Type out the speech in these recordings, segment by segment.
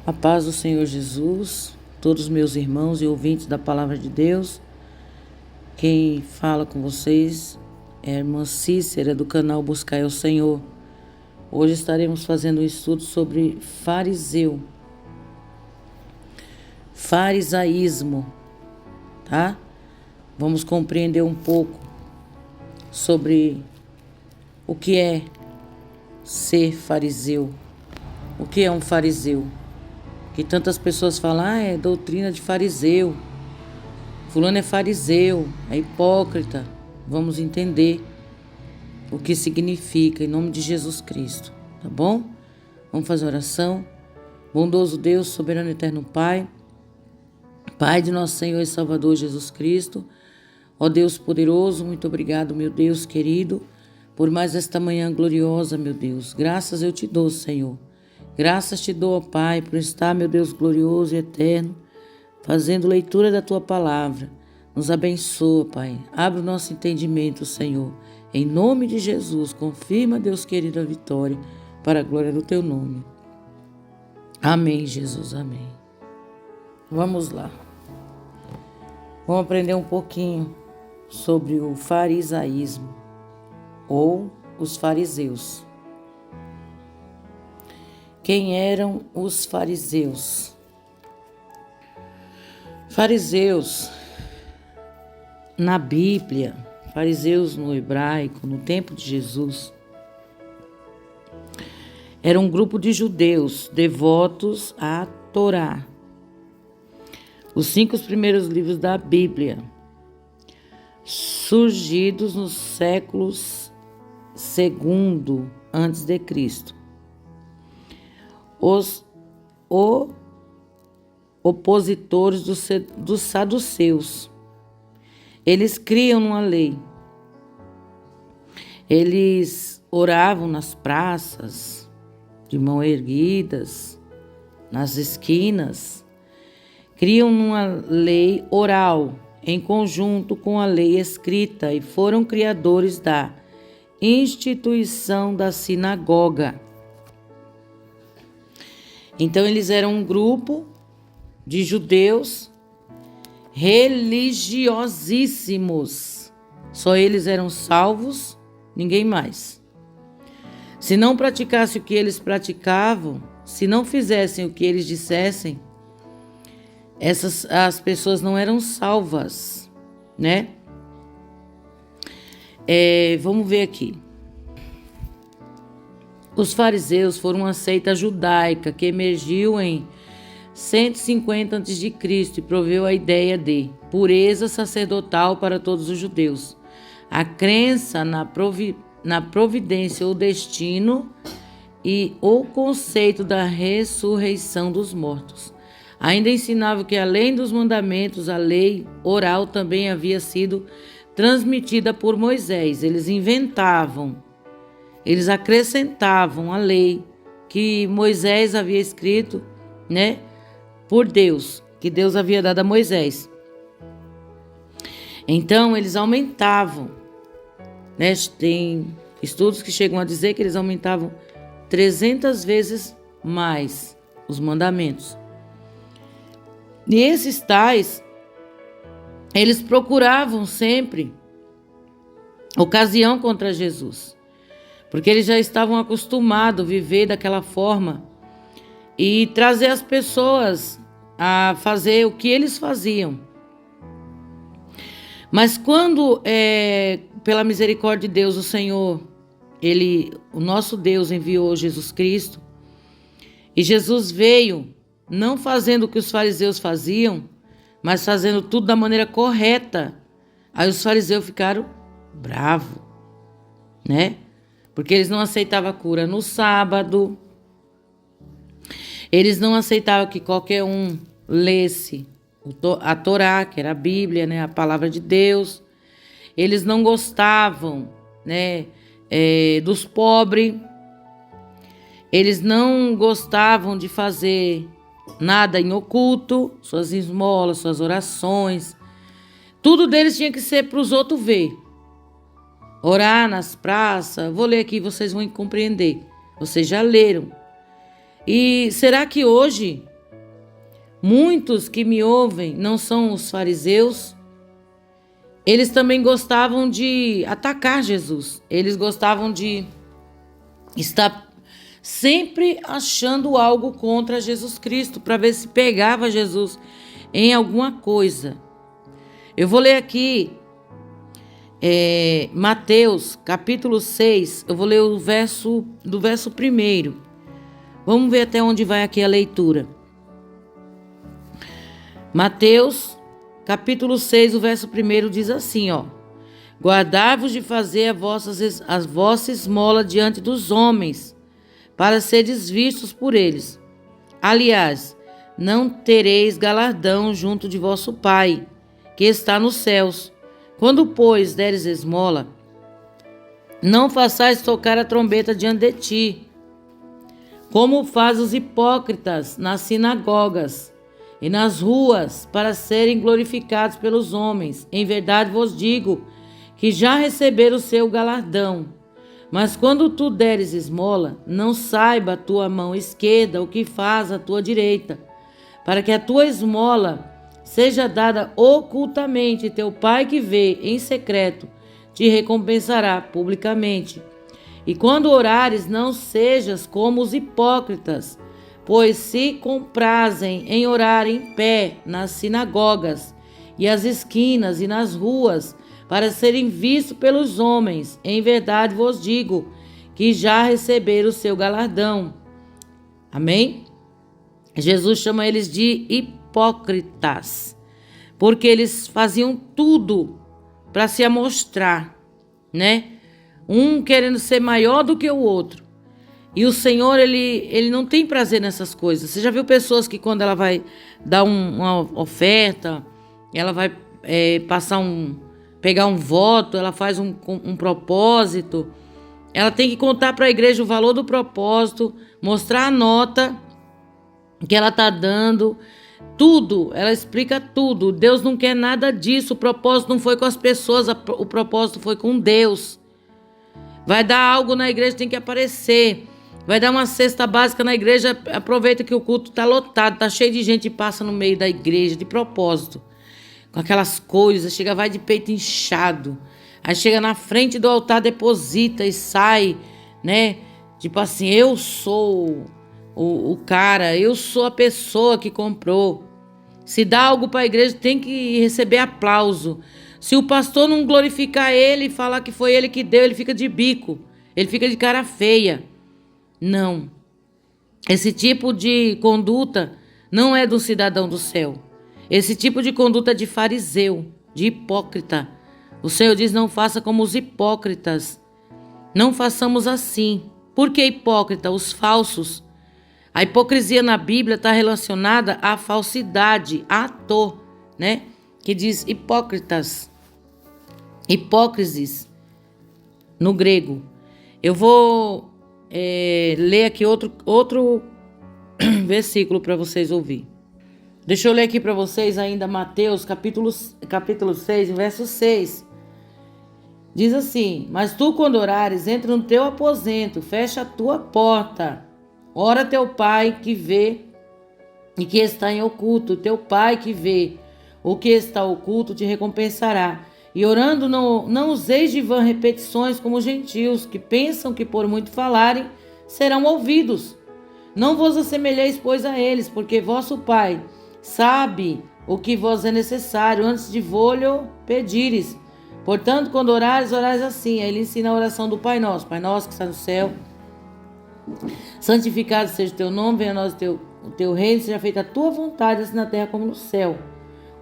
A paz do Senhor Jesus, todos os meus irmãos e ouvintes da Palavra de Deus. Quem fala com vocês é a irmã Cícera, do canal Buscai ao Senhor. Hoje estaremos fazendo um estudo sobre fariseu, farisaísmo, tá? Vamos compreender um pouco sobre o que é ser fariseu. O que é um fariseu? Que tantas pessoas falam, é doutrina de fariseu. Fulano é fariseu, é hipócrita. Vamos entender o que significa em nome de Jesus Cristo, tá bom? Vamos fazer oração. Bondoso Deus, soberano e eterno Pai, Pai de nosso Senhor e Salvador Jesus Cristo, ó Deus poderoso, muito obrigado, meu Deus querido, por mais esta manhã gloriosa, meu Deus. Graças eu te dou, Senhor. Graças te dou, ó Pai, por estar, meu Deus glorioso e eterno, fazendo leitura da Tua palavra. Nos abençoa, Pai. Abre o nosso entendimento, Senhor. Em nome de Jesus, confirma, Deus querido, a vitória para a glória do Teu nome. Amém, Jesus, amém. Vamos lá. Vamos aprender um pouquinho sobre o farisaísmo ou os fariseus. Quem eram os fariseus? Fariseus, na Bíblia, fariseus no hebraico, no tempo de Jesus, era um grupo de judeus devotos à Torá. Os 5 primeiros livros da Bíblia, surgidos nos séculos II a.C. Os opositores dos saduceus. Eles criam uma lei. Eles oravam nas praças, de mãos erguidas, nas esquinas. Criam uma lei oral, em conjunto com a lei escrita, e foram criadores da instituição da sinagoga. Então, eles eram um grupo de judeus religiosíssimos. Só eles eram salvos, ninguém mais. Se não praticassem o que eles praticavam, se não fizessem o que eles dissessem, as pessoas não eram salvas, né? Vamos ver aqui. Os fariseus foram uma seita judaica que emergiu em 150 a.C. e proveu a ideia de pureza sacerdotal para todos os judeus, a crença na providência ou destino e o conceito da ressurreição dos mortos. Ainda ensinava que, além dos mandamentos, a lei oral também havia sido transmitida por Moisés. Eles inventavam, eles acrescentavam a lei que Moisés havia escrito, né, por Deus, que Deus havia dado a Moisés. Então, eles aumentavam, né? Tem estudos que chegam a dizer que eles aumentavam 300 vezes mais os mandamentos. E esses tais, eles procuravam sempre ocasião contra Jesus, porque eles já estavam acostumados a viver daquela forma e trazer as pessoas a fazer o que eles faziam. Mas quando, pela misericórdia de Deus, o Senhor, o nosso Deus enviou Jesus Cristo, e Jesus veio não fazendo o que os fariseus faziam, mas fazendo tudo da maneira correta. Aí os fariseus ficaram bravos, né? Porque eles não aceitavam a cura no sábado. Eles não aceitavam que qualquer um lesse a Torá, que era a Bíblia, né, a palavra de Deus. Eles não gostavam, né, dos pobres. Eles não gostavam de fazer nada em oculto, suas esmolas, suas orações. Tudo deles tinha que ser para os outros ver. Orar nas praças. Vou ler aqui, vocês vão compreender. Vocês já leram. E será que hoje Muitos que me ouvem não são os fariseus. Eles também gostavam de atacar Jesus. Eles gostavam de estar sempre achando algo contra Jesus Cristo, para ver se pegava Jesus em alguma coisa. Eu vou ler aqui Mateus, capítulo 6, eu vou ler do verso 1. Vamos ver até onde vai aqui a leitura. Mateus, capítulo 6, o verso 1 diz assim, ó: Guardai-vos de fazer a vossa esmola diante dos homens, para seres vistos por eles. Aliás, não tereis galardão junto de vosso Pai, que está nos céus. Quando, pois, deres esmola, não façais tocar a trombeta diante de ti, como faz os hipócritas nas sinagogas e nas ruas, para serem glorificados pelos homens. Em verdade vos digo que já receberam o seu galardão. Mas quando tu deres esmola, não saiba a tua mão esquerda o que faz a tua direita, para que a tua esmola seja dada ocultamente, e teu Pai que vê em secreto te recompensará publicamente. E quando orares, não sejas como os hipócritas, pois se comprazem em orar em pé nas sinagogas e às esquinas e nas ruas, para serem vistos pelos homens. Em verdade vos digo que já receberam o seu galardão. Amém? Jesus chama eles de hipócritas, porque eles faziam tudo para se amostrar, né? Um querendo ser maior do que o outro. E o Senhor, ele não tem prazer nessas coisas. Você já viu pessoas que quando ela vai dar uma oferta, ela vai pegar um voto, ela faz um propósito, ela tem que contar para a igreja o valor do propósito, mostrar a nota que ela está dando, tudo, ela explica tudo. Deus não quer nada disso, o propósito não foi com as pessoas, o propósito foi com Deus. Vai dar algo na igreja, tem que aparecer. Vai dar uma cesta básica na igreja, aproveita que o culto está lotado, está cheio de gente e passa no meio da igreja, de propósito. Com aquelas coisas, chega, vai de peito inchado. Aí chega na frente do altar, deposita e sai, né? Tipo assim, eu sou o cara, eu sou a pessoa que comprou. Se dá algo para a igreja, tem que receber aplauso. Se o pastor não glorificar ele e falar que foi ele que deu, ele fica de bico, ele fica de cara feia. Não. Esse tipo de conduta não é do cidadão do céu. Esse tipo de conduta é de fariseu, de hipócrita. O Senhor diz, não faça como os hipócritas. Não façamos assim. Por que hipócrita? Os falsos. A hipocrisia na Bíblia está relacionada à falsidade, a ator, né? Que diz hipócritas. Hipócrises, no grego. Eu vou ler aqui outro versículo para vocês ouvir. Deixa eu ler aqui para vocês ainda Mateus, capítulo 6, verso 6. Diz assim, mas tu quando orares, entra no teu aposento, fecha a tua porta. Ora teu Pai que vê e que está em oculto. Teu Pai que vê o que está oculto te recompensará. E orando não useis de vã repetições como os gentios, que pensam que por muito falarem serão ouvidos. Não vos assemelheis, pois, a eles, porque vosso Pai sabe o que vos é necessário antes de vô-lo pedires. Portanto, quando orares, orais assim. Aí ele ensina a oração do Pai Nosso. Pai Nosso que está no céu, santificado seja o teu nome, venha a nós o teu reino, seja feita a tua vontade, assim na terra como no céu.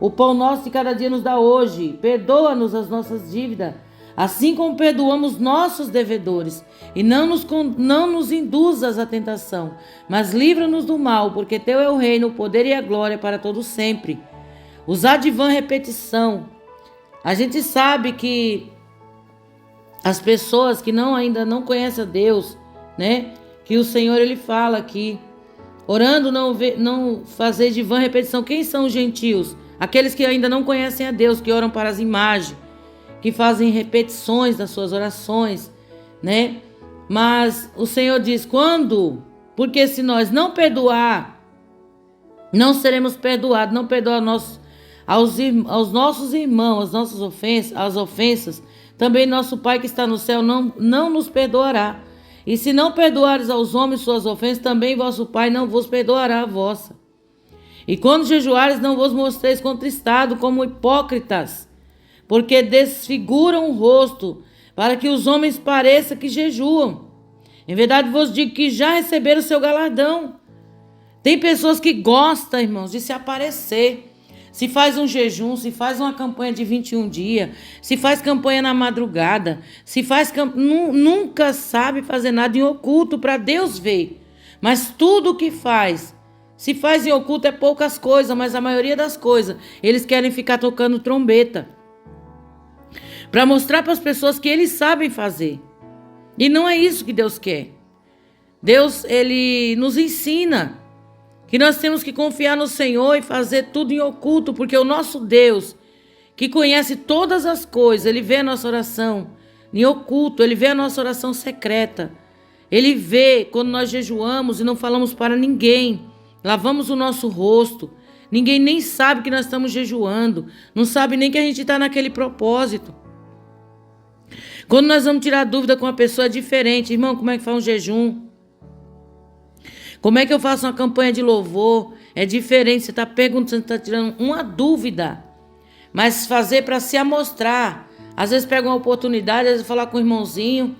O pão nosso de cada dia nos dá hoje. Perdoa-nos as nossas dívidas, assim como perdoamos nossos devedores. E não nos induzas à tentação, mas livra-nos do mal, porque teu é o reino, o poder e a glória para todo sempre. Usar de vã repetição. A gente sabe que as pessoas que ainda não conhecem a Deus, né? Que o Senhor, ele fala aqui, orando não fazer de vã repetição. Quem são os gentios? Aqueles que ainda não conhecem a Deus, que oram para as imagens, que fazem repetições das suas orações, né? Mas o Senhor diz, quando? Porque se nós não perdoar não seremos perdoados, não perdoar aos nossos irmãos, as nossas ofensas, as ofensas, também nosso Pai que está no céu não nos perdoará. E se não perdoares aos homens suas ofensas, também vosso Pai não vos perdoará a vossa. E quando jejuares, não vos mostreis contristados como hipócritas, porque desfiguram o rosto, para que os homens pareçam que jejuam. Em verdade vos digo que já receberam o seu galardão. Tem pessoas que gostam, irmãos, de se aparecer. Se faz um jejum, se faz uma campanha de 21 dias, se faz campanha na madrugada, nunca sabe fazer nada em oculto para Deus ver. Mas tudo o que faz, se faz em oculto é poucas coisas, mas a maioria das coisas, eles querem ficar tocando trombeta. Para mostrar para as pessoas que eles sabem fazer. E não é isso que Deus quer. Deus, ele nos ensina que nós temos que confiar no Senhor e fazer tudo em oculto, porque o nosso Deus, que conhece todas as coisas, ele vê a nossa oração em oculto, ele vê a nossa oração secreta. Ele vê quando nós jejuamos e não falamos para ninguém, lavamos o nosso rosto, ninguém nem sabe que nós estamos jejuando, não sabe nem que a gente está naquele propósito. Quando nós vamos tirar dúvida com uma pessoa diferente, irmão, como é que faz um jejum? Como é que eu faço uma campanha de louvor? É diferente, você está perguntando, você está tirando uma dúvida. Mas fazer para se amostrar. Às vezes pega uma oportunidade, às vezes falar com o irmãozinho.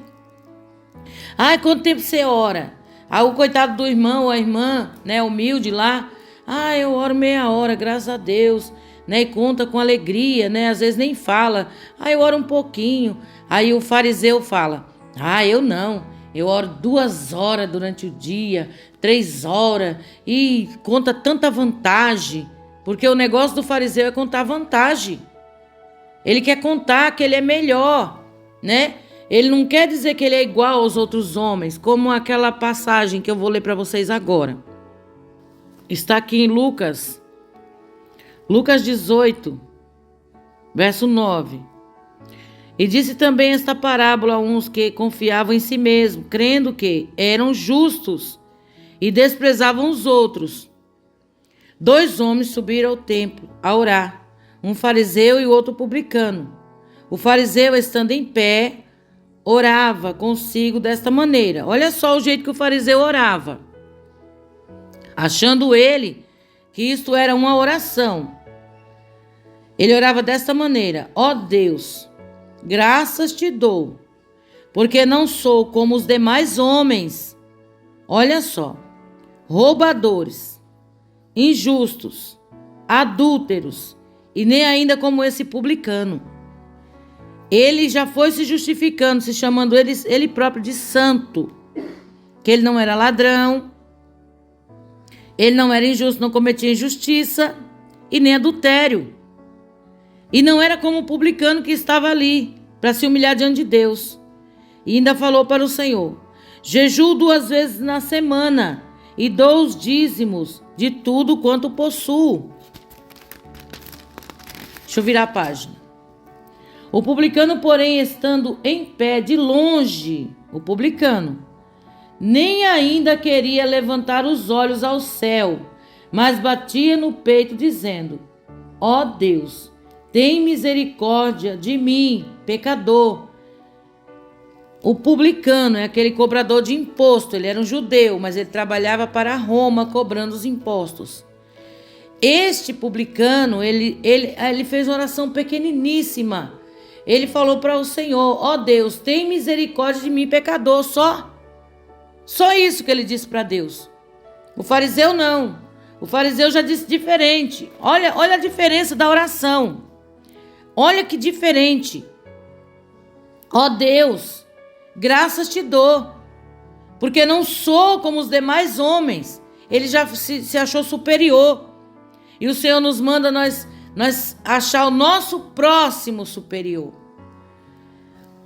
Ai, quanto tempo você ora? Aí o coitado do irmão ou a irmã, né, humilde lá. Ah, eu oro meia hora, graças a Deus. Né, e conta com alegria, né? Às vezes nem fala. Ah, eu oro um pouquinho. Aí o fariseu fala. Ah, eu não. Eu oro 2 horas durante o dia, 3 horas, e conta tanta vantagem, porque o negócio do fariseu é contar vantagem. Ele quer contar que ele é melhor, né? Ele não quer dizer que ele é igual aos outros homens, como aquela passagem que eu vou ler para vocês agora. Está aqui em Lucas 18, verso 9. E disse também esta parábola a uns que confiavam em si mesmos, crendo que eram justos e desprezavam os outros. 2 homens subiram ao templo a orar, um fariseu e o outro publicano. O fariseu, estando em pé, orava consigo desta maneira. Olha só o jeito que o fariseu orava. Achando ele que isto era uma oração. Ele orava desta maneira: ó Deus, graças te dou, porque não sou como os demais homens. Olha só, roubadores, injustos, adúlteros, e nem ainda como esse publicano. Ele já foi se justificando, se chamando ele próprio de santo, que ele não era ladrão, ele não era injusto, não cometia injustiça e nem adultério. E não era como o publicano que estava ali para se humilhar diante de Deus. E ainda falou para o Senhor: jejuo 2 vezes na semana e dou os dízimos de tudo quanto possuo. Deixa eu virar a página. O publicano, porém, estando em pé de longe, o publicano, nem ainda queria levantar os olhos ao céu, mas batia no peito, dizendo: ó Deus, tem misericórdia de mim, pecador. O publicano é aquele cobrador de imposto. Ele era um judeu, mas ele trabalhava para Roma cobrando os impostos. Este publicano, ele fez uma oração pequeniníssima. Ele falou para o Senhor: ó Deus, tem misericórdia de mim, pecador. Só isso que ele disse para Deus. O fariseu não. O fariseu já disse diferente. Olha a diferença da oração. Olha que diferente. Ó Deus, graças te dou, porque não sou como os demais homens. Ele já se achou superior. E o Senhor nos manda nós achar o nosso próximo superior.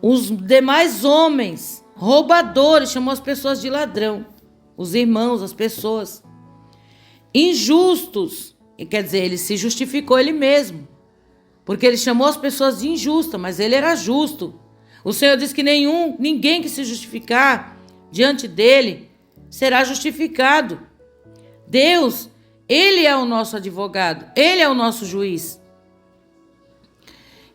Os demais homens, roubadores, chamou as pessoas de ladrão. Os irmãos, as pessoas. Injustos, quer dizer, ele se justificou ele mesmo. Porque ele chamou as pessoas de injustas, mas ele era justo. O Senhor diz que ninguém que se justificar diante dele será justificado. Deus, Ele é o nosso advogado, ele é o nosso juiz.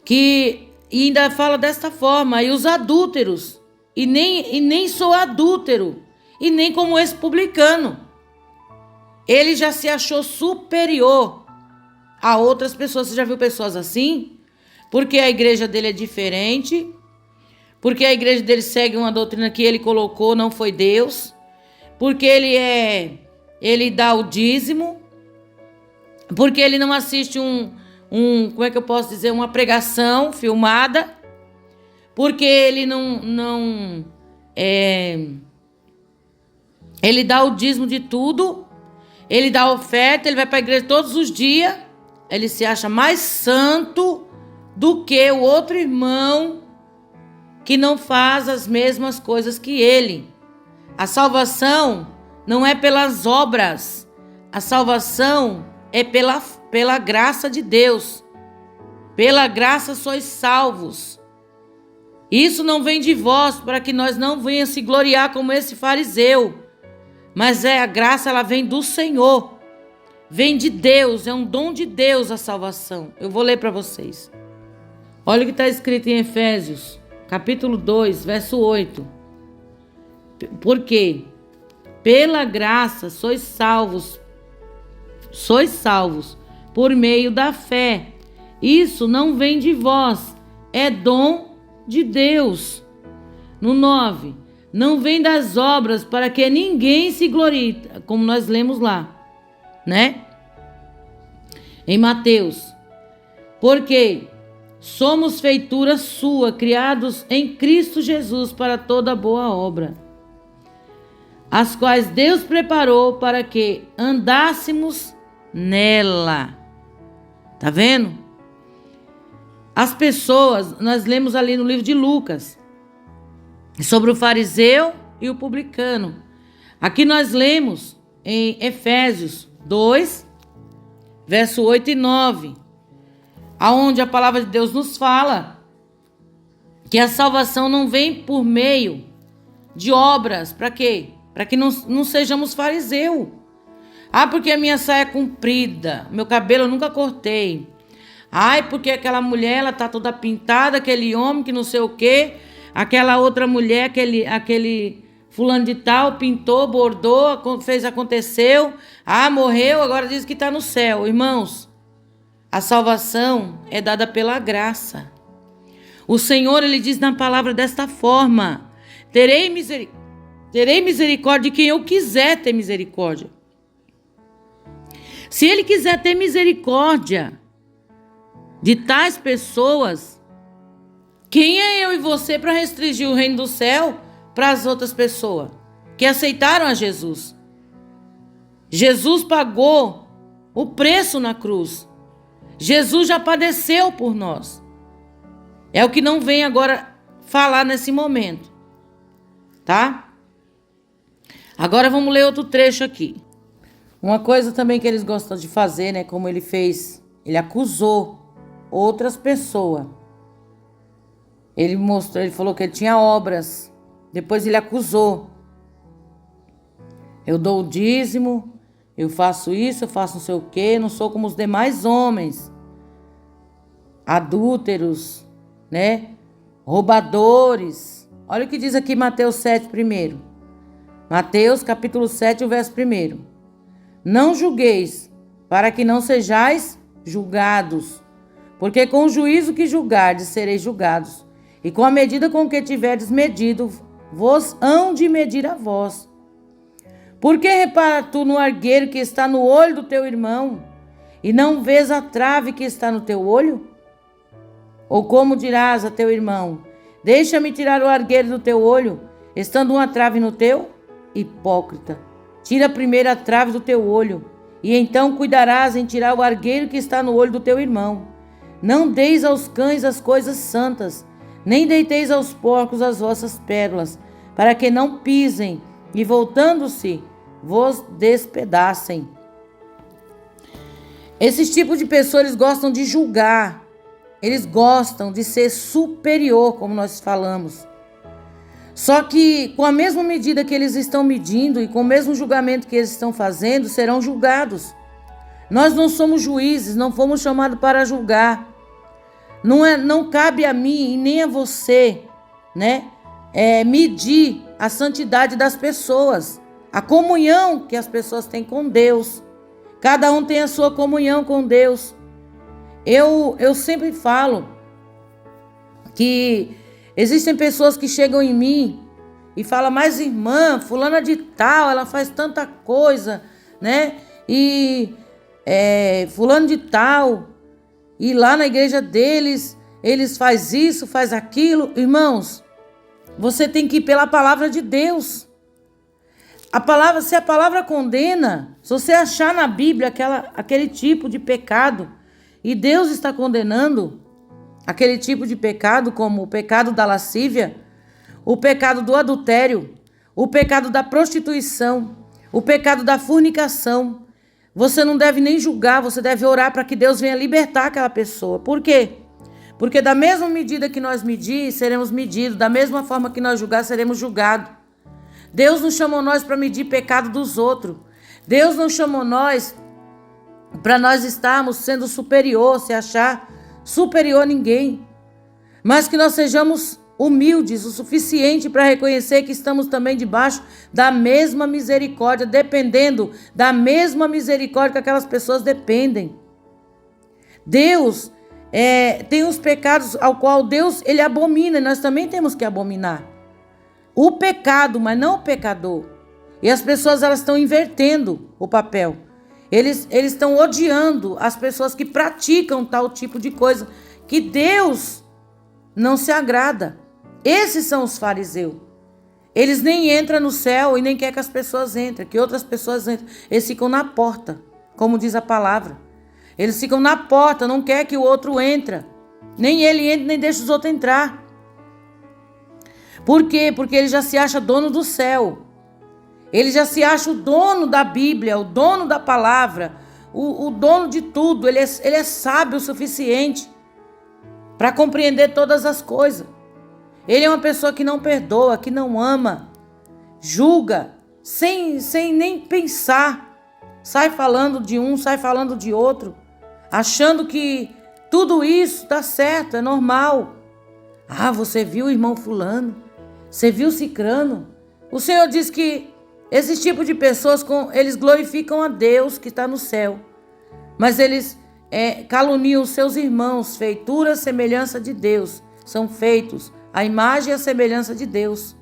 Que ainda fala desta forma, e os adúlteros, e nem sou adúltero, e nem como esse publicano. Ele já se achou superior a outras pessoas. Você já viu pessoas assim? Porque a igreja dele é diferente, porque a igreja dele segue uma doutrina que ele colocou, não foi Deus, porque ele dá o dízimo, porque ele não assiste como é que eu posso dizer, uma pregação filmada, porque ele ele dá o dízimo de tudo, ele dá a oferta, ele vai para a igreja todos os dias, ele se acha mais santo do que o outro irmão que não faz as mesmas coisas que ele. A salvação não é pelas obras, a salvação é pela graça de Deus. Pela graça sois salvos. Isso não vem de vós, para que nós não venhamos se gloriar como esse fariseu. Mas a graça, ela vem do Senhor. Vem de Deus, é um dom de Deus a salvação. Eu vou ler para vocês. Olha o que está escrito em Efésios, capítulo 2, verso 8. Porque pela graça sois salvos por meio da fé. Isso não vem de vós, é dom de Deus. No 9, não vem das obras para que ninguém se glorie, como nós lemos lá, né? Em Mateus. Porque somos feitura sua, criados em Cristo Jesus para toda boa obra, as quais Deus preparou para que andássemos nela. Tá vendo? As pessoas, nós lemos ali no livro de Lucas, sobre o fariseu e o publicano. Aqui nós lemos em Efésios 2, verso 8 e 9, aonde a palavra de Deus nos fala que a salvação não vem por meio de obras. Para quê? Para que não sejamos fariseu. Ah, porque a minha saia é comprida, meu cabelo eu nunca cortei. Ai, porque aquela mulher, ela tá toda pintada, aquele homem que não sei o quê, aquela outra mulher, aquele fulano de tal, pintou, bordou, fez, aconteceu. Ah, morreu, agora diz que está no céu. Irmãos, a salvação é dada pela graça. O Senhor, ele diz na palavra desta forma: terei misericórdia de quem eu quiser ter misericórdia. Se ele quiser ter misericórdia de tais pessoas, quem é eu e você para restringir o reino do céu para as outras pessoas que aceitaram a Jesus? Jesus pagou o preço na cruz. Jesus já padeceu por nós. É o que não vem agora falar nesse momento, tá? Agora vamos ler outro trecho aqui. Uma coisa também que eles gostam de fazer, né? Como ele fez, ele acusou outras pessoas. Ele falou que ele tinha obras. Depois ele acusou. Eu dou o dízimo, eu faço isso, eu faço não sei o quê, não sou como os demais homens. Adúlteros, né? Roubadores. Olha o que diz aqui Mateus 7 primeiro. Mateus capítulo 7, o verso 1. Não julgueis, para que não sejais julgados. Porque com o juízo que julgardes, sereis julgados. E com a medida com que tiverdes medido, vos hão de medir a vós. Por que repara tu no argueiro que está no olho do teu irmão, e não vês a trave que está no teu olho? Ou como dirás a teu irmão: deixa-me tirar o argueiro do teu olho, estando uma trave no teu? Hipócrita, tira primeiro a trave do teu olho, e então cuidarás em tirar o argueiro que está no olho do teu irmão. Não deis aos cães as coisas santas, nem deiteis aos porcos as vossas pérolas, para que não pisem, e voltando-se, vos despedacem. Esses tipos de pessoas, eles gostam de julgar, eles gostam de ser superior, como nós falamos. Só que com a mesma medida que eles estão medindo e com o mesmo julgamento que eles estão fazendo, serão julgados. Nós não somos juízes, não fomos chamados para julgar. Não cabe a mim e nem a você, né, medir a santidade das pessoas, a comunhão que as pessoas têm com Deus. Cada um tem a sua comunhão com Deus. Eu sempre falo que existem pessoas que chegam em mim e falam: mas irmã, fulana de tal, ela faz tanta coisa, né? E fulano de tal, e lá na igreja deles, eles faz isso, faz aquilo. Irmãos, você tem que ir pela palavra de Deus. Se a palavra condena, se você achar na Bíblia aquele tipo de pecado, e Deus está condenando aquele tipo de pecado, como o pecado da lascívia, o pecado do adultério, o pecado da prostituição, o pecado da fornicação, você não deve nem julgar, você deve orar para que Deus venha libertar aquela pessoa. Por quê? Porque da mesma medida que nós medir, seremos medidos. Da mesma forma que nós julgar, seremos julgados. Deus não chamou nós para medir pecado dos outros. Deus não chamou nós para nós estarmos sendo superior, se achar superior a ninguém. Mas que nós sejamos humildes o suficiente para reconhecer que estamos também debaixo da mesma misericórdia, dependendo da mesma misericórdia que aquelas pessoas dependem. Deus tem os pecados ao qual Deus ele abomina, e nós também temos que abominar o pecado, mas não o pecador. E as pessoas elas estão invertendo o papel. Eles estão odiando as pessoas que praticam tal tipo de coisa que Deus não se agrada. Esses são os fariseus. Eles nem entram no céu e nem querem que as pessoas entrem, que outras pessoas entrem. Eles ficam na porta, como diz a palavra. Eles ficam na porta, não quer que o outro entre. Nem ele entra, nem deixa os outros entrar. Por quê? Porque ele já se acha dono do céu. Ele já se acha o dono da Bíblia, o dono da palavra, o dono de tudo. Ele é sábio o suficiente para compreender todas as coisas. Ele é uma pessoa que não perdoa, que não ama, julga, sem nem pensar. Sai falando de um, sai falando de outro, achando que tudo isso está certo, é normal. Ah, você viu o irmão fulano? Você viu o cicrano? O Senhor diz que esse tipo de pessoas, eles glorificam a Deus que está no céu, mas eles caluniam os seus irmãos, feitura, semelhança de Deus. São feitos a imagem e a semelhança de Deus.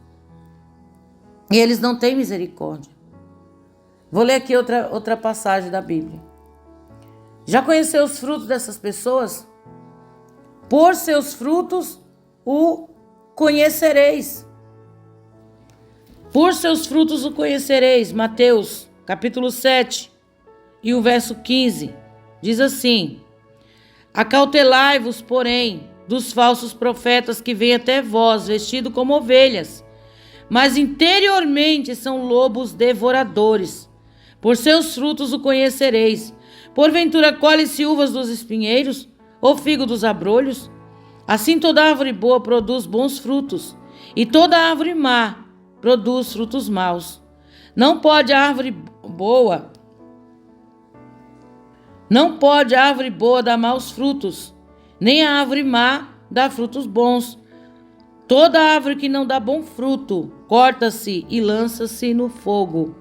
E eles não têm misericórdia. Vou ler aqui outra passagem da Bíblia. Já conheceu os frutos dessas pessoas? Por seus frutos o conhecereis. Por seus frutos o conhecereis. Mateus, capítulo 7, e o verso 15. Diz assim: acautelai-vos, porém, dos falsos profetas que vêm até vós, vestidos como ovelhas, mas interiormente são lobos devoradores. Por seus frutos o conhecereis. Porventura colhe-se uvas dos espinheiros, ou figo dos abrolhos? Assim toda árvore boa produz bons frutos, e toda árvore má produz frutos maus. Não pode a árvore boa dar maus frutos, nem a árvore má dá frutos bons. Toda árvore que não dá bom fruto, corta-se e lança-se no fogo.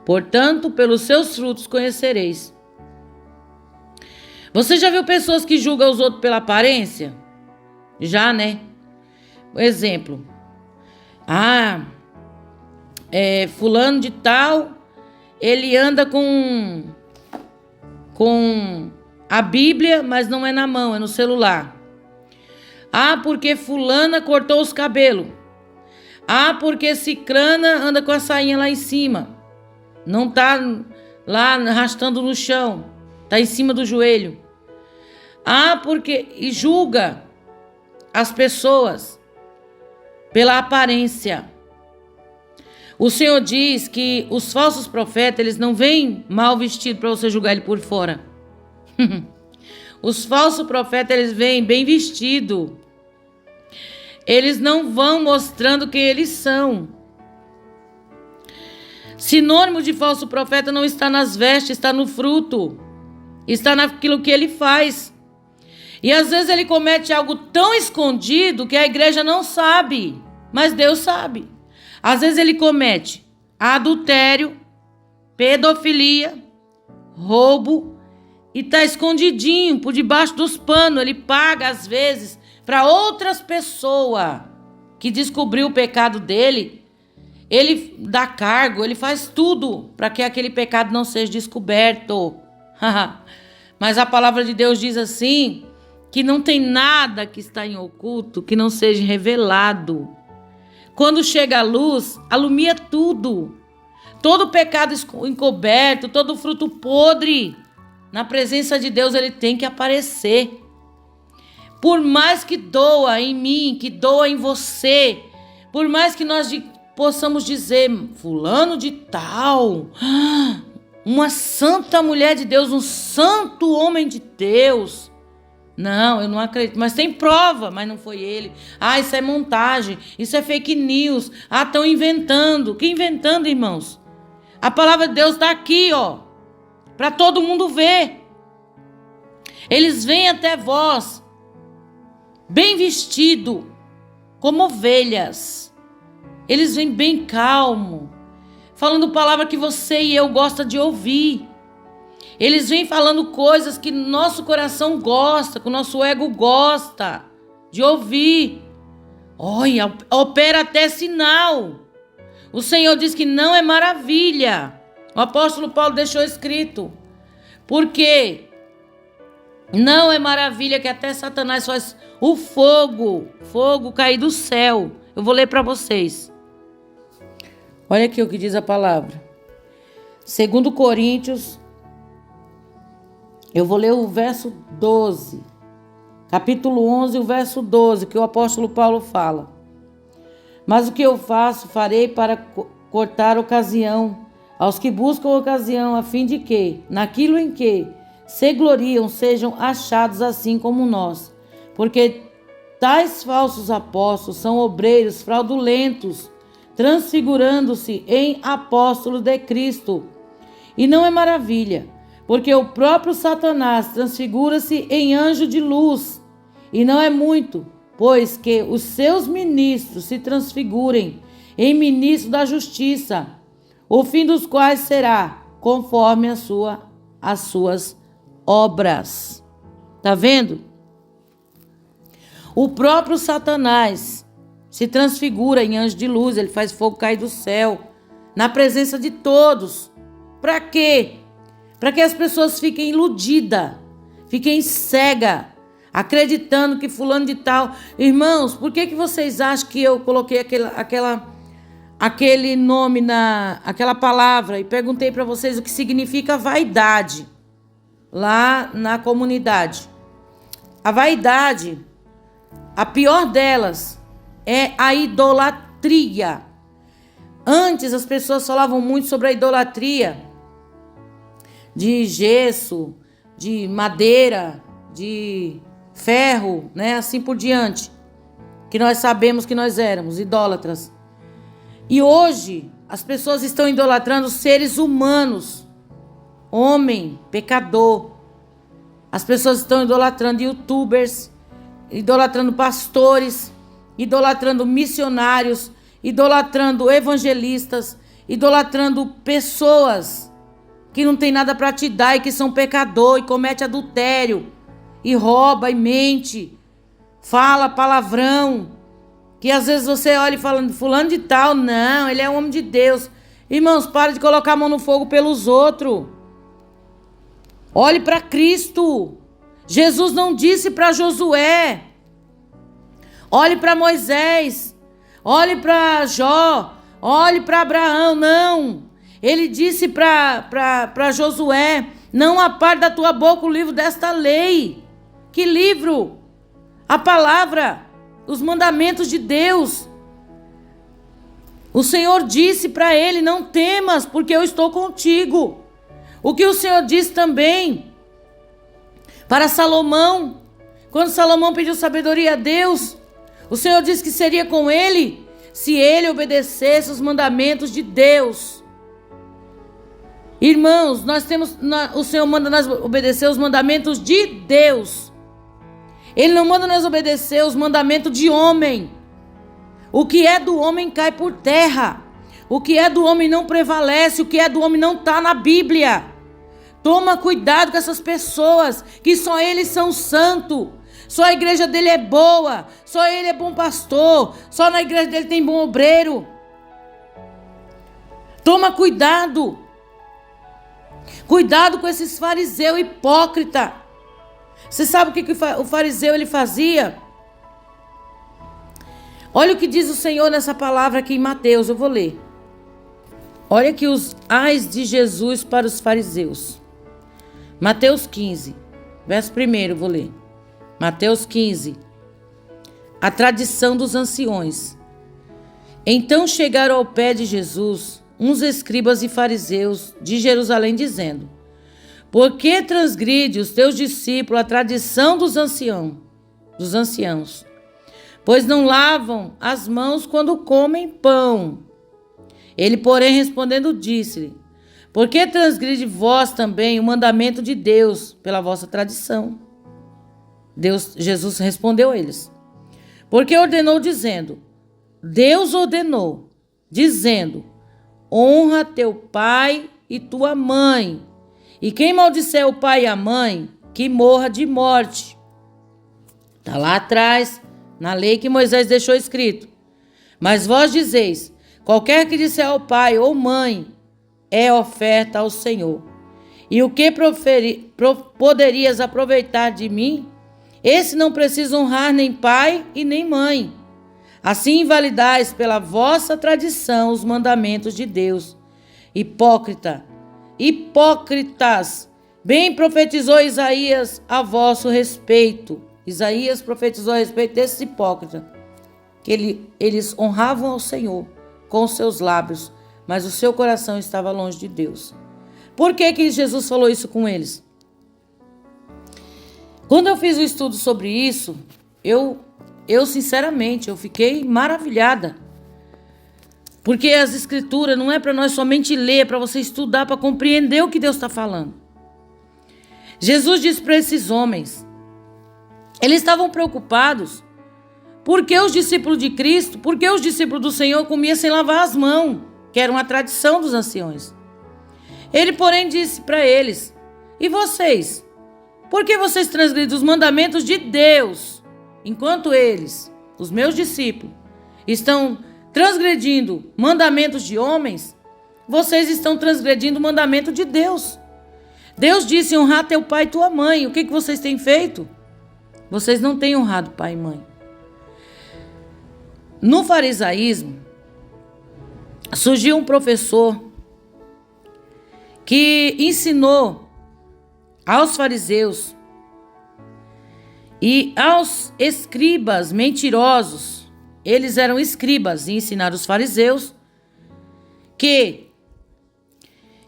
Portanto, pelos seus frutos conhecereis. Você já viu pessoas que julgam os outros pela aparência? Já, né? Exemplo. Fulano de tal, ele anda com a Bíblia, mas não é na mão, é no celular. Porque fulana cortou os cabelos. Porque cicrana anda com a sainha lá em cima. Não tá lá arrastando no chão, tá em cima do joelho. E julga as pessoas pela aparência. O Senhor diz que os falsos profetas, eles não vêm mal vestidos para você julgar ele por fora. Os falsos profetas, eles vêm bem vestidos. Eles não vão mostrando quem eles são. Sinônimo de falso profeta não está nas vestes, está no fruto. Está naquilo que ele faz. E às vezes ele comete algo tão escondido que a igreja não sabe, mas Deus sabe. Às vezes ele comete adultério, pedofilia, roubo e está escondidinho por debaixo dos panos. Ele paga às vezes para outras pessoas que descobriu o pecado dele. Ele dá cargo, ele faz tudo para que aquele pecado não seja descoberto. Mas a palavra de Deus diz assim, que não tem nada que está em oculto que não seja revelado. Quando chega a luz, alumia tudo. Todo pecado encoberto, todo fruto podre, na presença de Deus ele tem que aparecer. Por mais que doa em mim, que doa em você, por mais que nós possamos dizer, fulano de tal, uma santa mulher de Deus, um santo homem de Deus. Não, eu não acredito, mas tem prova, mas não foi ele. Isso é montagem, isso é fake news. Estão inventando. Que inventando, irmãos? A palavra de Deus está aqui, para todo mundo ver. Eles vêm até vós, bem vestido, como ovelhas. Eles vêm bem calmo, falando palavra que você e eu gosta de ouvir. Eles vêm falando coisas que nosso coração gosta, que o nosso ego gosta de ouvir. Olha, opera até sinal. O Senhor diz que não é maravilha. O apóstolo Paulo deixou escrito. Porque não é maravilha que até Satanás faz o fogo cair do céu. Eu vou ler para vocês. Olha aqui o que diz a palavra. 2 Coríntios, eu vou ler o verso 12. Capítulo 11, o verso 12, que o apóstolo Paulo fala. Mas o que eu faço, farei para cortar ocasião aos que buscam ocasião, a fim de que, naquilo em que se gloriam, sejam achados assim como nós. Porque tais falsos apóstolos são obreiros fraudulentos, transfigurando-se em apóstolos de Cristo. E não é maravilha, porque o próprio Satanás transfigura-se em anjo de luz. E não é muito, pois que os seus ministros se transfigurem em ministros da justiça, o fim dos quais será conforme as suas obras. Tá vendo? O próprio Satanás se transfigura em anjo de luz, ele faz fogo cair do céu, na presença de todos. Para quê? Para que as pessoas fiquem iludidas, fiquem cegas, acreditando que fulano de tal... Irmãos, por que vocês acham que eu coloquei aquele nome, aquela palavra, e perguntei para vocês o que significa vaidade, lá na comunidade? A vaidade, a pior delas, é a idolatria. Antes as pessoas falavam muito sobre a idolatria de gesso, de madeira, de ferro, né? Assim por diante, que nós sabemos que nós éramos idólatras. E hoje as pessoas estão idolatrando seres humanos, homem, pecador. As pessoas estão idolatrando youtubers, idolatrando pastores, idolatrando missionários, idolatrando evangelistas, idolatrando pessoas que não tem nada para te dar e que são pecador e comete adultério e rouba e mente, fala palavrão, que às vezes você olha e fala, fulano de tal, não, ele é um homem de Deus. Irmãos, para de colocar a mão no fogo pelos outros. Olhe para Cristo. Jesus não disse para Josué, olhe para Moisés, olhe para Jó, olhe para Abraão, não. Ele disse para Josué, não aparte da tua boca o livro desta lei. Que livro? A palavra, os mandamentos de Deus. O Senhor disse para ele, não temas, porque eu estou contigo. O que o Senhor disse também para Salomão, quando Salomão pediu sabedoria a Deus, o Senhor disse que seria com ele, se ele obedecesse os mandamentos de Deus. Irmãos, o Senhor manda nós obedecer os mandamentos de Deus. Ele não manda nós obedecer os mandamentos de homem. O que é do homem cai por terra. O que é do homem não prevalece. O que é do homem não está na Bíblia. Toma cuidado com essas pessoas, que só eles são santos. Só a igreja dele é boa. Só ele é bom pastor. Só na igreja dele tem bom obreiro. Toma cuidado. Cuidado com esses fariseus hipócritas. Você sabe o que o fariseu ele fazia? Olha o que diz o Senhor nessa palavra aqui em Mateus, eu vou ler. Olha aqui os ais de Jesus para os fariseus. Mateus 15, verso 1, eu vou ler. Mateus 15. A tradição dos anciões. Então chegaram ao pé de Jesus uns escribas e fariseus de Jerusalém, dizendo: por que transgride os teus discípulos a tradição dos anciãos? Pois não lavam as mãos quando comem pão. Ele, porém, respondendo, disse-lhe: por que transgride vós também o mandamento de Deus pela vossa tradição? Jesus respondeu a eles: porque ordenou dizendo, Deus ordenou, dizendo, honra teu pai e tua mãe, e quem maldisser o pai e a mãe, que morra de morte. Está lá atrás, na lei que Moisés deixou escrito. Mas vós dizeis, qualquer que disser ao pai ou mãe, é oferta ao Senhor. E o que poderias aproveitar de mim? Esse não precisa honrar nem pai e nem mãe. Assim invalidais pela vossa tradição os mandamentos de Deus. Hipócritas, bem profetizou Isaías a vosso respeito. Isaías profetizou a respeito desses hipócritas, que eles honravam ao Senhor com os seus lábios, mas o seu coração estava longe de Deus. Por que Jesus falou isso com eles? Quando eu fiz o estudo sobre isso, eu sinceramente, eu fiquei maravilhada. Porque as escrituras não é para nós somente ler, é para você estudar, para compreender o que Deus está falando. Jesus disse para esses homens, eles estavam preocupados, porque os discípulos de Cristo, porque os discípulos do Senhor comiam sem lavar as mãos, que era uma tradição dos anciões. Ele, porém, disse para eles, e vocês? Por que vocês transgridem os mandamentos de Deus? Enquanto eles, os meus discípulos, estão transgredindo mandamentos de homens, vocês estão transgredindo o mandamento de Deus. Deus disse honrar teu pai e tua mãe. O que vocês têm feito? Vocês não têm honrado pai e mãe. No farisaísmo, surgiu um professor que ensinou aos fariseus e aos escribas mentirosos. Eles eram escribas e ensinaram os fariseus que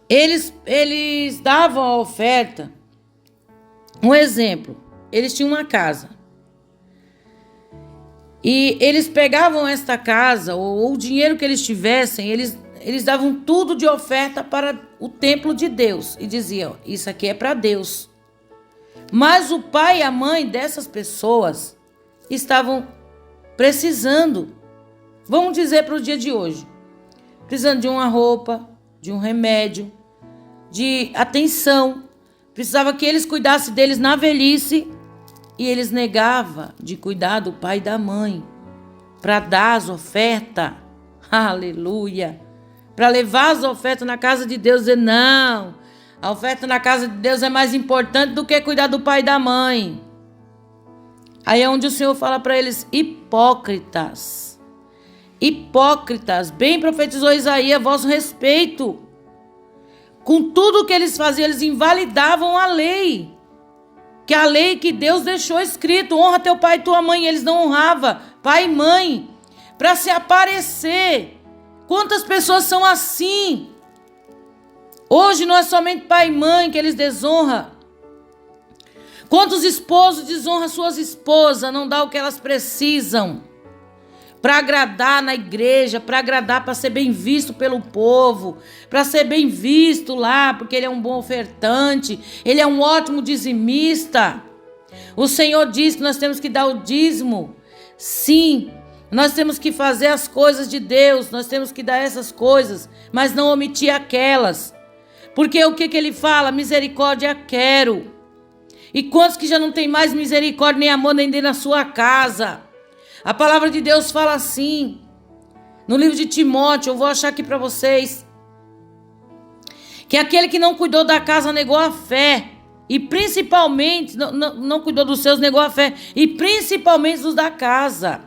eles davam a oferta. Um exemplo, eles tinham uma casa e eles pegavam esta casa ou o dinheiro que eles tivessem, eles davam tudo de oferta para o templo de Deus e diziam, isso aqui é para Deus. Mas o pai e a mãe dessas pessoas estavam precisando, vamos dizer para o dia de hoje, precisando de uma roupa, de um remédio, de atenção. Precisava que eles cuidassem deles na velhice e eles negavam de cuidar do pai e da mãe para dar as ofertas. Aleluia! Para levar as ofertas na casa de Deus, dizer não, a oferta na casa de Deus é mais importante do que cuidar do pai e da mãe. Aí é onde o Senhor fala para eles, hipócritas. Hipócritas, bem profetizou Isaías a vosso respeito. Com tudo que eles faziam, eles invalidavam a lei. Que a lei que Deus deixou escrito, honra teu pai e tua mãe. Eles não honravam pai e mãe para se aparecer. Quantas pessoas são assim? Hoje não é somente pai e mãe que eles desonram. Quantos esposos desonram suas esposas, não dá o que elas precisam? para agradar na igreja, para agradar, para ser bem visto pelo povo, para ser bem visto lá, porque ele é um bom ofertante, ele é um ótimo dizimista. O Senhor diz que nós temos que dar o dízimo. Sim, nós temos que fazer as coisas de Deus, nós temos que dar essas coisas, mas não omitir aquelas. Porque o que ele fala? Misericórdia quero. E quantos que já não tem mais misericórdia nem amor nem dentro da sua casa? A palavra de Deus fala assim, no livro de Timóteo, eu vou achar aqui para vocês, que aquele que não cuidou da casa negou a fé, e principalmente, não cuidou dos seus, negou a fé, e principalmente dos da casa,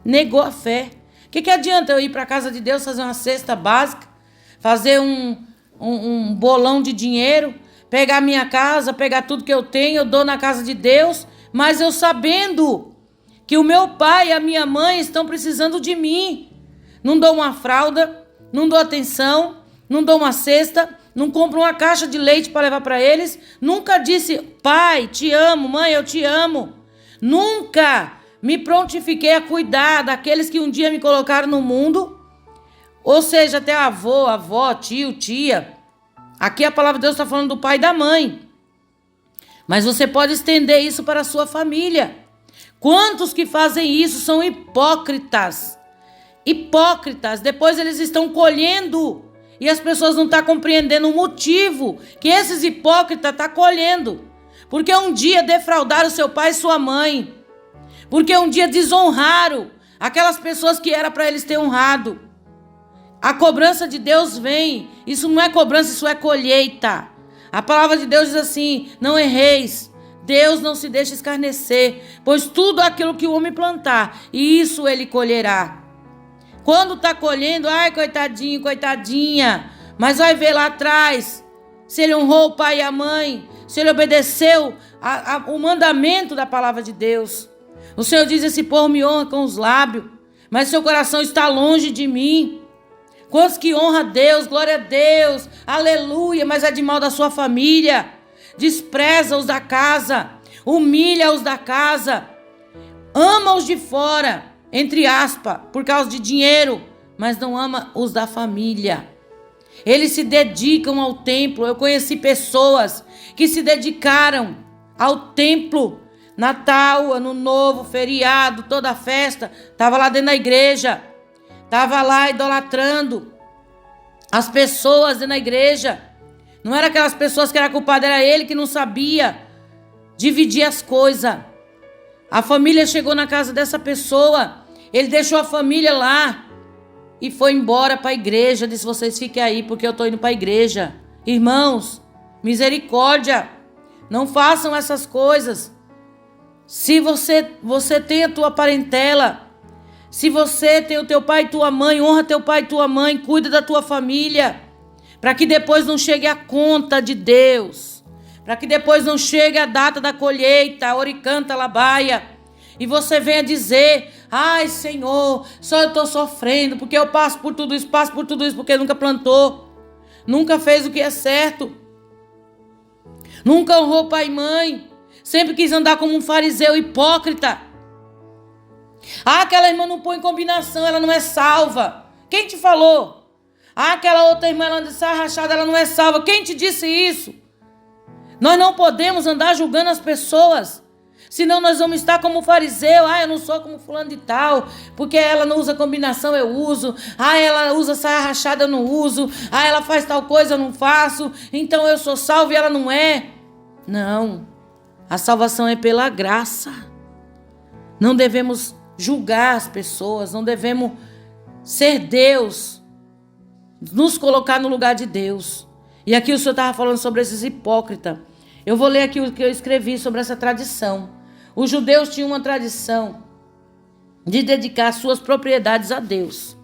negou a fé. O que adianta eu ir para a casa de Deus, fazer uma cesta básica, fazer um bolão de dinheiro, pegar a minha casa, pegar tudo que eu tenho, eu dou na casa de Deus, mas eu sabendo que o meu pai e a minha mãe estão precisando de mim. Não dou uma fralda, não dou atenção, não dou uma cesta, não compro uma caixa de leite para levar para eles. Nunca disse, pai, te amo, mãe, eu te amo. Nunca me prontifiquei a cuidar daqueles que um dia me colocaram no mundo. Ou seja, até avô, avó, tio, tia. Aqui a palavra de Deus está falando do pai e da mãe. Mas você pode estender isso para a sua família. Quantos que fazem isso são hipócritas? Hipócritas. Depois eles estão colhendo. E as pessoas não estão compreendendo o motivo que esses hipócritas estão colhendo. Porque um dia defraudaram seu pai e sua mãe. Porque um dia desonraram aquelas pessoas que era para eles ter honrado. A cobrança de Deus vem. Isso não é cobrança, isso é colheita. A palavra de Deus diz assim, não erreis. Deus não se deixa escarnecer, pois tudo aquilo que o homem plantar, isso ele colherá. Quando está colhendo, ai, coitadinho, coitadinha, mas vai ver lá atrás, se ele honrou o pai e a mãe, se ele obedeceu o mandamento da palavra de Deus. O Senhor diz, esse povo me honra com os lábios, mas seu coração está longe de mim. Quantos que honra a Deus, glória a Deus, aleluia, mas é de mal da sua família. Despreza os da casa, humilha os da casa, ama os de fora, entre aspas, por causa de dinheiro, mas não ama os da família. Eles se dedicam ao templo. Eu conheci pessoas que se dedicaram ao templo, Natal, Ano Novo, feriado, toda a festa, estava lá dentro da igreja, estava lá idolatrando as pessoas dentro da igreja. Não era aquelas pessoas que era culpada, era ele que não sabia dividir as coisas. A família chegou na casa dessa pessoa, ele deixou a família lá e foi embora para a igreja. Disse, vocês fiquem aí porque eu estou indo para a igreja. Irmãos, misericórdia, não façam essas coisas. Se você tem a tua parentela, se você tem o teu pai e tua mãe, honra teu pai e tua mãe, cuida da tua família, para que depois não chegue a conta de Deus, para que depois não chegue a data da colheita, a oricanta labaia, e você venha dizer, ai Senhor, só eu estou sofrendo, porque eu passo por tudo isso, porque nunca plantou, nunca fez o que é certo, nunca honrou pai e mãe, sempre quis andar como um fariseu hipócrita. Ah, aquela irmã não põe combinação, ela não é salva. Quem te falou? Ah, aquela outra irmã, ela de saia rachada, ela não é salva. Quem te disse isso? Nós não podemos andar julgando as pessoas, senão nós vamos estar como fariseu. Ah, eu não sou como fulano de tal, porque ela não usa combinação, eu uso. Ah, ela usa saia rachada, eu não uso. Ah, ela faz tal coisa, eu não faço. Então eu sou salvo e ela não é. Não, a salvação é pela graça. Não devemos julgar as pessoas, não devemos ser Deus, nos colocar no lugar de Deus. E aqui o Senhor estava falando sobre esses hipócritas. Eu vou ler aqui o que eu escrevi sobre essa tradição. Os judeus tinham uma tradição de dedicar suas propriedades a Deus.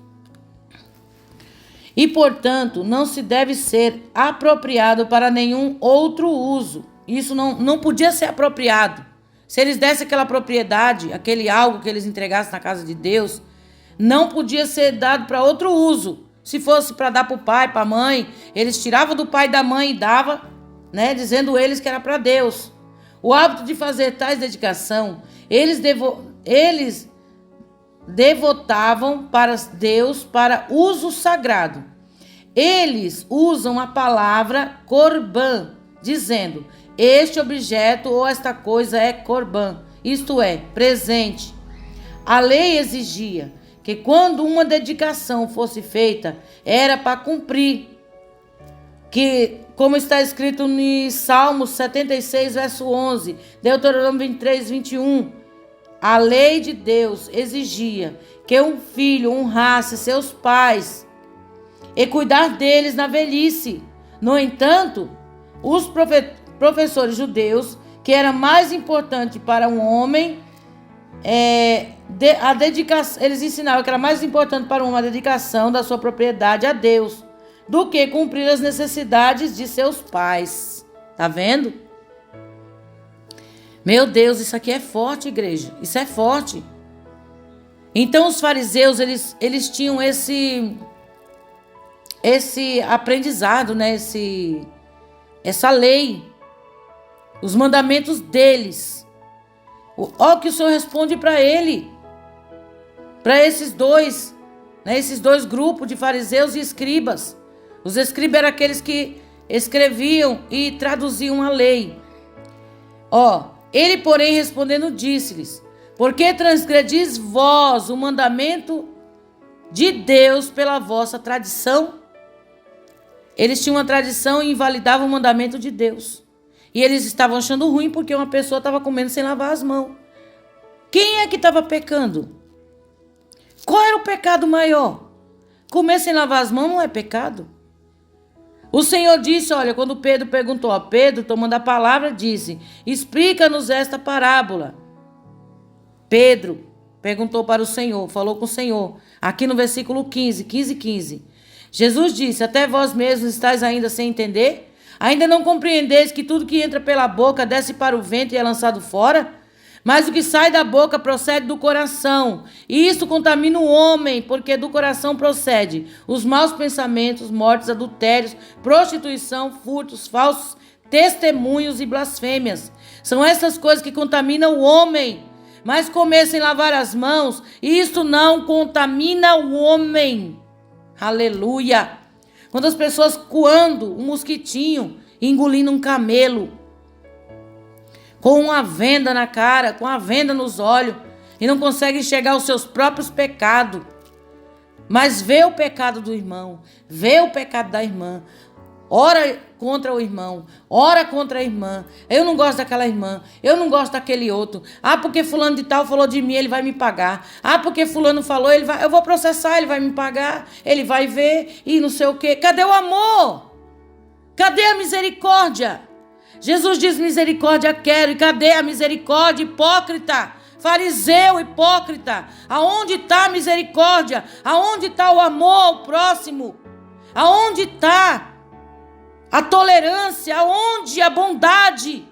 E, portanto, não se deve ser apropriado para nenhum outro uso. Isso não podia ser apropriado. Se eles dessem aquela propriedade, aquele algo que eles entregassem na casa de Deus, não podia ser dado para outro uso. Se fosse para dar para o pai, para a mãe, eles tiravam do pai e da mãe e davam, né, dizendo eles que era para Deus. O hábito de fazer tais dedicação, eles devotavam para Deus para uso sagrado. Eles usam a palavra corban, dizendo: este objeto ou esta coisa é corban, isto é, presente. A lei exigia que quando uma dedicação fosse feita, era para cumprir, que, como está escrito em Salmos 76, verso 11, Deuteronômio 23, 21, a lei de Deus exigia que um filho honrasse seus pais e cuidar deles na velhice. No entanto, os professores judeus, que era mais importante para um homem, a dedicação, eles ensinavam que era mais importante para uma dedicação da sua propriedade a Deus do que cumprir as necessidades de seus pais. Tá vendo? Meu Deus, isso aqui é forte, igreja. Isso é forte. Então os fariseus, eles tinham esse aprendizado, né? Essa lei, os mandamentos deles. Olha o que o Senhor responde para ele, para esses dois, né? Esses dois grupos de fariseus e escribas. Os escribas eram aqueles que escreviam e traduziam a lei. Ele, porém, respondendo, disse-lhes: por que transgredis vós o mandamento de Deus pela vossa tradição? Eles tinham uma tradição e invalidavam o mandamento de Deus. E eles estavam achando ruim porque uma pessoa estava comendo sem lavar as mãos. Quem é que estava pecando? Qual era o pecado maior? Comer sem lavar as mãos não é pecado. O Senhor disse, olha, quando Pedro perguntou a Pedro, tomando a palavra, disse: explica-nos esta parábola. Pedro perguntou para o Senhor, falou com o Senhor, aqui no versículo 15. Jesus disse: até vós mesmos estáis ainda sem entender? Ainda não compreendeis que tudo que entra pela boca desce para o ventre e é lançado fora? Mas o que sai da boca procede do coração, e isso contamina o homem, porque do coração procede os maus pensamentos, mortes, adultérios, prostituição, furtos, falsos testemunhos e blasfêmias. São essas coisas que contaminam o homem. Mas comer sem lavar as mãos, isso não contamina o homem. Aleluia! Quando as pessoas coando um mosquitinho, engolindo um camelo, com uma venda na cara, com a venda nos olhos, e não consegue enxergar os seus próprios pecados, mas vê o pecado do irmão, vê o pecado da irmã, ora contra o irmão, ora contra a irmã. Eu não gosto daquela irmã, eu não gosto daquele outro. Porque fulano de tal falou de mim, ele vai me pagar. Porque fulano falou, eu vou processar, ele vai me pagar, ele vai ver e não sei o quê. Cadê o amor? Cadê a misericórdia? Jesus diz: misericórdia quero. E cadê a misericórdia? Hipócrita, fariseu hipócrita. Aonde está a misericórdia? Aonde está o amor ao próximo? Aonde está a tolerância? Aonde a bondade?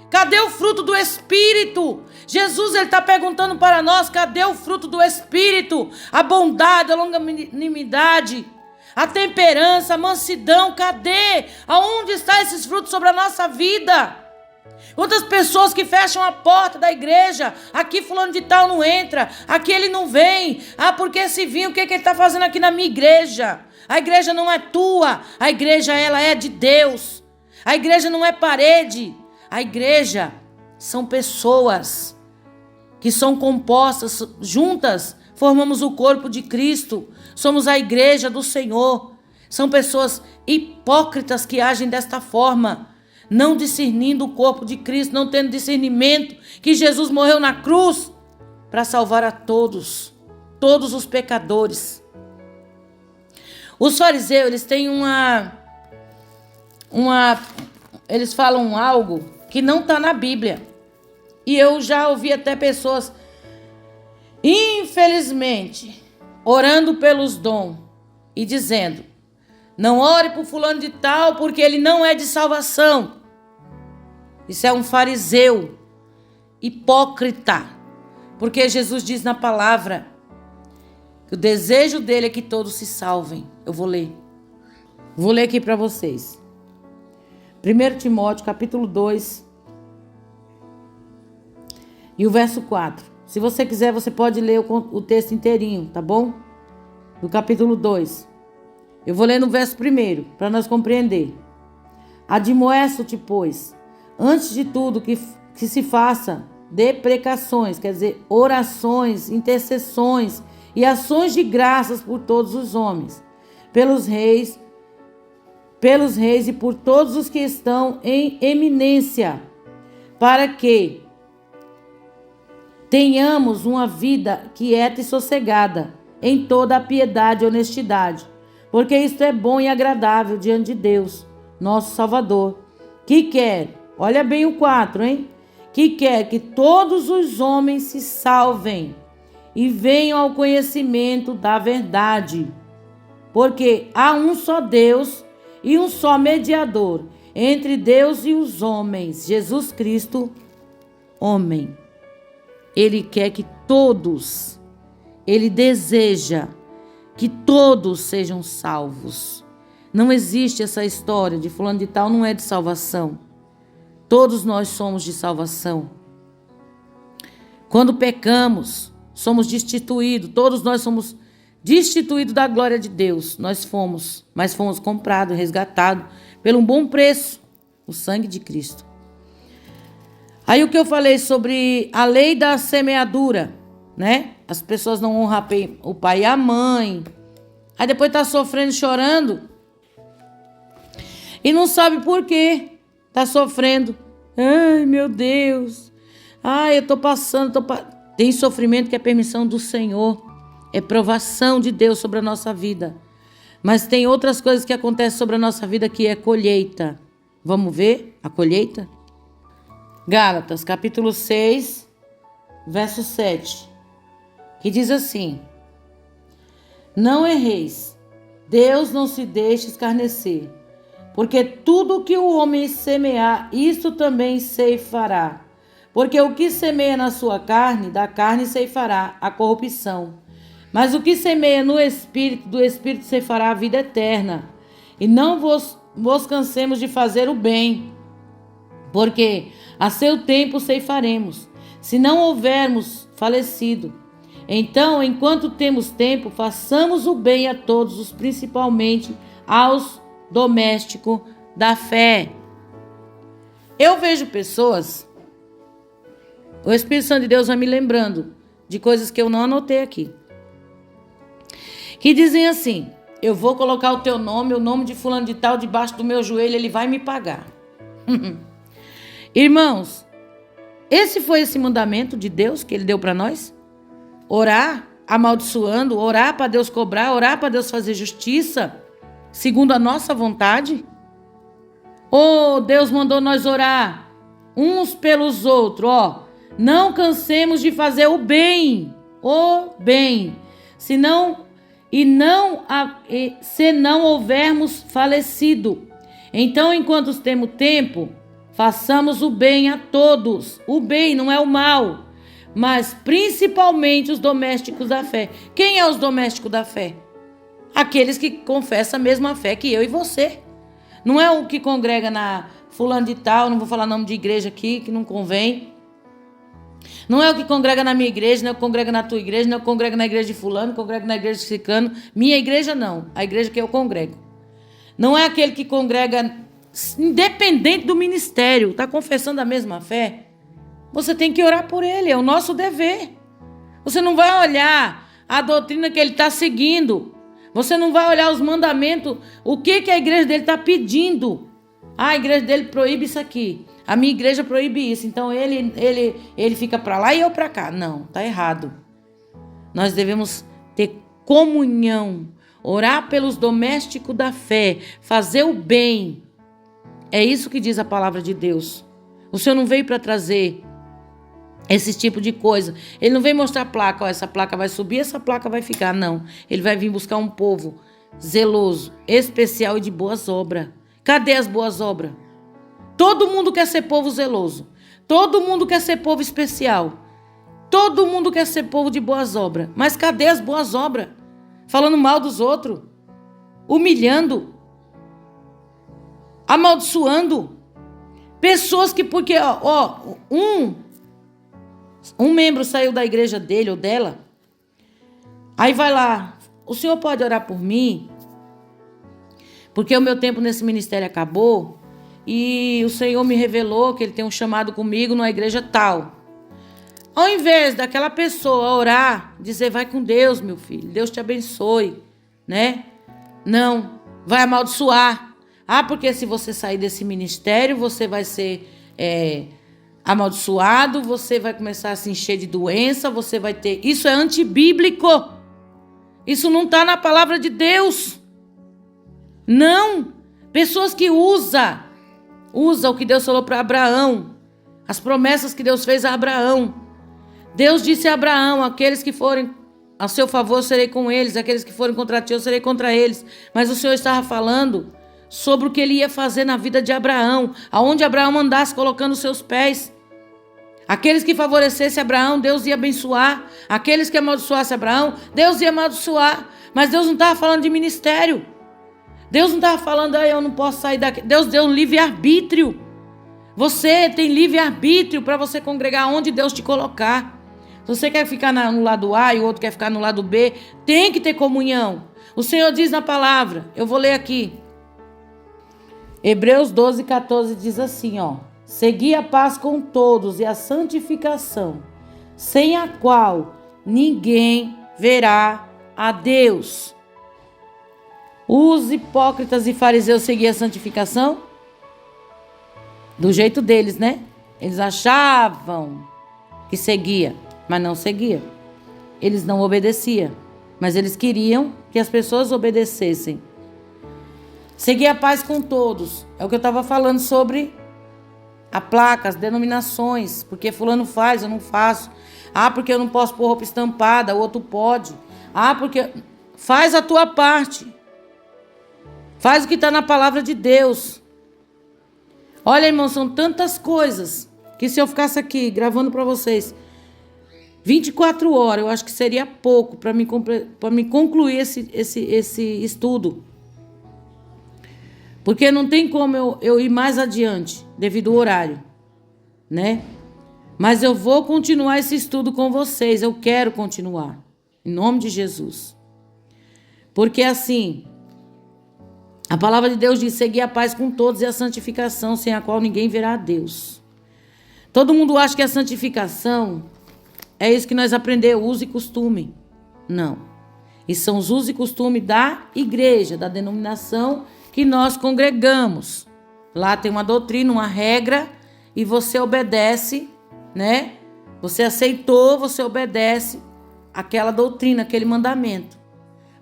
Cadê o fruto do Espírito? Jesus está perguntando para nós: cadê o fruto do Espírito? A bondade, a longanimidade, a temperança, a mansidão, cadê? Aonde estão esses frutos sobre a nossa vida? Quantas pessoas que fecham a porta da igreja, aqui fulano de tal não entra, aqui ele não vem, porque se vir, o que ele está fazendo aqui na minha igreja? A igreja não é tua, a igreja ela é de Deus, a igreja não é parede, a igreja são pessoas que são compostas, juntas, formamos o corpo de Cristo, somos a igreja do Senhor. São pessoas hipócritas que agem desta forma, não discernindo o corpo de Cristo, não tendo discernimento que Jesus morreu na cruz para salvar a todos os pecadores. Os fariseus, eles têm eles falam algo que não está na Bíblia. E eu já ouvi até pessoas, infelizmente, orando pelos dons e dizendo: não ore por fulano de tal porque ele não é de salvação. Isso é um fariseu hipócrita, porque Jesus diz na palavra que o desejo dele é que todos se salvem. Eu vou ler aqui para vocês. 1 Timóteo capítulo 2 e o verso 4. Se você quiser, você pode ler o texto inteirinho, tá bom? Do capítulo 2. Eu vou ler no verso 1, para nós compreender. Admoesto-te, pois, antes de tudo que se faça deprecações, quer dizer, orações, intercessões e ações de graças por todos os homens, pelos reis e por todos os que estão em eminência, para que tenhamos uma vida quieta e sossegada, em toda a piedade e honestidade, porque isto é bom e agradável diante de Deus, nosso Salvador, que quer, olha bem o 4, hein? Que quer que todos os homens se salvem e venham ao conhecimento da verdade. Porque há um só Deus e um só mediador entre Deus e os homens, Jesus Cristo, homem. Ele quer que todos, ele deseja que todos sejam salvos. Não existe essa história de fulano de tal, não é de salvação. Todos nós somos de salvação. Quando pecamos, somos destituídos. Todos nós somos destituídos da glória de Deus. Mas fomos comprados, resgatados pelo um bom preço, o sangue de Cristo. Aí o que eu falei sobre a lei da semeadura, né? As pessoas não honram o pai e a mãe. Aí depois tá sofrendo, chorando. E não sabe por quê. Tá sofrendo. Ai, meu Deus. Ai, eu tô passando. Tem sofrimento que é permissão do Senhor. É provação de Deus sobre a nossa vida. Mas tem outras coisas que acontecem sobre a nossa vida que é colheita. Vamos ver a colheita? Gálatas, capítulo 6, verso 7. Que diz assim: Não erreis. Deus não se deixe escarnecer. Porque tudo que o homem semear, isso também ceifará. Porque o que semeia na sua carne, da carne ceifará a corrupção. Mas o que semeia no Espírito, do Espírito ceifará a vida eterna. E não vos cansemos de fazer o bem, porque a seu tempo ceifaremos, se não houvermos falecido. Então, enquanto temos tempo, façamos o bem a todos, principalmente aos domésticos da fé. Eu vejo pessoas, o Espírito Santo de Deus vai me lembrando de coisas que eu não anotei aqui, que dizem assim: eu vou colocar o teu nome, o nome de fulano de tal, debaixo do meu joelho, ele vai me pagar. Irmãos, esse mandamento de Deus que ele deu para nós? Orar amaldiçoando, orar para Deus cobrar, orar para Deus fazer justiça, segundo a nossa vontade? Ou Deus mandou nós orar uns pelos outros, não cansemos de fazer o bem, se não houvermos falecido. Então, enquanto temos tempo, façamos o bem a todos. O bem não é o mal, mas principalmente os domésticos da fé. Quem é os domésticos da fé? Aqueles que confessam a mesma fé que eu e você. Não é o que congrega na fulano de tal, não vou falar nome de igreja aqui, que não convém. Não é o que congrega na minha igreja, não é o que congrega na tua igreja, não é o que congrega na igreja de fulano, congrega na igreja de ciclano. Minha igreja não, a igreja que eu congrego. Não é aquele que congrega independente do ministério, está confessando a mesma fé. Você tem que orar por ele, é o nosso dever. Você não vai olhar a doutrina que ele está seguindo. Você não vai olhar os mandamentos, o que a igreja dele está pedindo. A igreja dele proíbe isso aqui. A minha igreja proíbe isso. Então ele fica para lá e eu para cá. Não, está errado. Nós devemos ter comunhão, orar pelos domésticos da fé, fazer o bem. É isso que diz a palavra de Deus. O Senhor não veio para trazer esse tipo de coisa. Ele não veio mostrar placa, essa placa vai subir, essa placa vai ficar. Não, ele vai vir buscar um povo zeloso, especial e de boas obras. Cadê as boas obras? Todo mundo quer ser povo zeloso. Todo mundo quer ser povo especial. Todo mundo quer ser povo de boas obras. Mas cadê as boas obras? Falando mal dos outros. Humilhando. Amaldiçoando. Pessoas que porque, Um membro saiu da igreja dele ou dela, aí vai lá, o senhor pode orar por mim? Porque o meu tempo nesse ministério acabou e o Senhor me revelou que ele tem um chamado comigo numa igreja tal. Ao invés daquela pessoa orar, dizer, vai com Deus, meu filho, Deus te abençoe, né? Não, vai amaldiçoar. Porque se você sair desse ministério, você vai ser amaldiçoado, você vai começar a se encher de doença, você vai ter... Isso é antibíblico. Isso não está na palavra de Deus. Não. Pessoas que usam o que Deus falou para Abraão, as promessas que Deus fez a Abraão. Deus disse a Abraão, aqueles que forem a seu favor, eu serei com eles, aqueles que forem contra ti, eu serei contra eles. Mas o Senhor estava falando sobre o que ele ia fazer na vida de Abraão, aonde Abraão andasse colocando os seus pés. Aqueles que favorecessem Abraão, Deus ia abençoar. Aqueles que amaldiçoassem Abraão, Deus ia amaldiçoar. Mas Deus não estava falando de ministério. Deus não estava falando, eu não posso sair daqui. Deus deu um livre-arbítrio. Você tem livre-arbítrio para você congregar onde Deus te colocar. Se você quer ficar no lado A e o outro quer ficar no lado B, tem que ter comunhão. O Senhor diz na palavra, eu vou ler aqui. Hebreus 12, 14 diz assim, segui a paz com todos e a santificação, sem a qual ninguém verá a Deus. Os hipócritas e fariseus seguiam a santificação? Do jeito deles, né? Eles achavam que seguia, mas não seguia. Eles não obedeciam, mas eles queriam que as pessoas obedecessem. Seguir a paz com todos. É o que eu estava falando sobre a placa, as denominações. Porque fulano faz, eu não faço. Porque eu não posso pôr roupa estampada, o outro pode. Porque... Faz a tua parte. Faz o que está na palavra de Deus. Olha, irmão, são tantas coisas que se eu ficasse aqui gravando para vocês 24 horas, eu acho que seria pouco para me concluir esse estudo. Porque não tem como eu ir mais adiante devido ao horário, né? Mas eu vou continuar esse estudo com vocês. Eu quero continuar. Em nome de Jesus. Porque assim... A palavra de Deus diz, seguir a paz com todos e a santificação, sem a qual ninguém verá a Deus. Todo mundo acha que a santificação é isso que nós aprendemos, uso e costume. Não. Isso são os usos e costumes da igreja, da denominação que nós congregamos. Lá tem uma doutrina, uma regra, e você obedece, né? Você aceitou, você obedece aquela doutrina, aquele mandamento.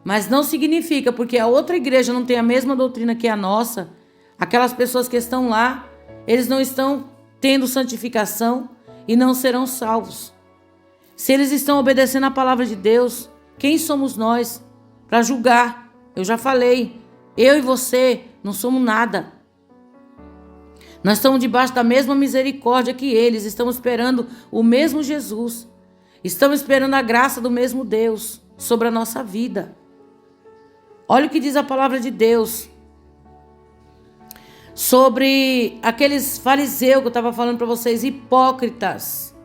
Mas não significa, porque a outra igreja não tem a mesma doutrina que a nossa, aquelas pessoas que estão lá, eles não estão tendo santificação e não serão salvos. Se eles estão obedecendo a palavra de Deus, quem somos nós para julgar? Eu já falei, eu e você não somos nada. Nós estamos debaixo da mesma misericórdia que eles, estamos esperando o mesmo Jesus, estamos esperando a graça do mesmo Deus sobre a nossa vida. Olha o que diz a palavra de Deus sobre aqueles fariseus que eu estava falando para vocês, hipócritas.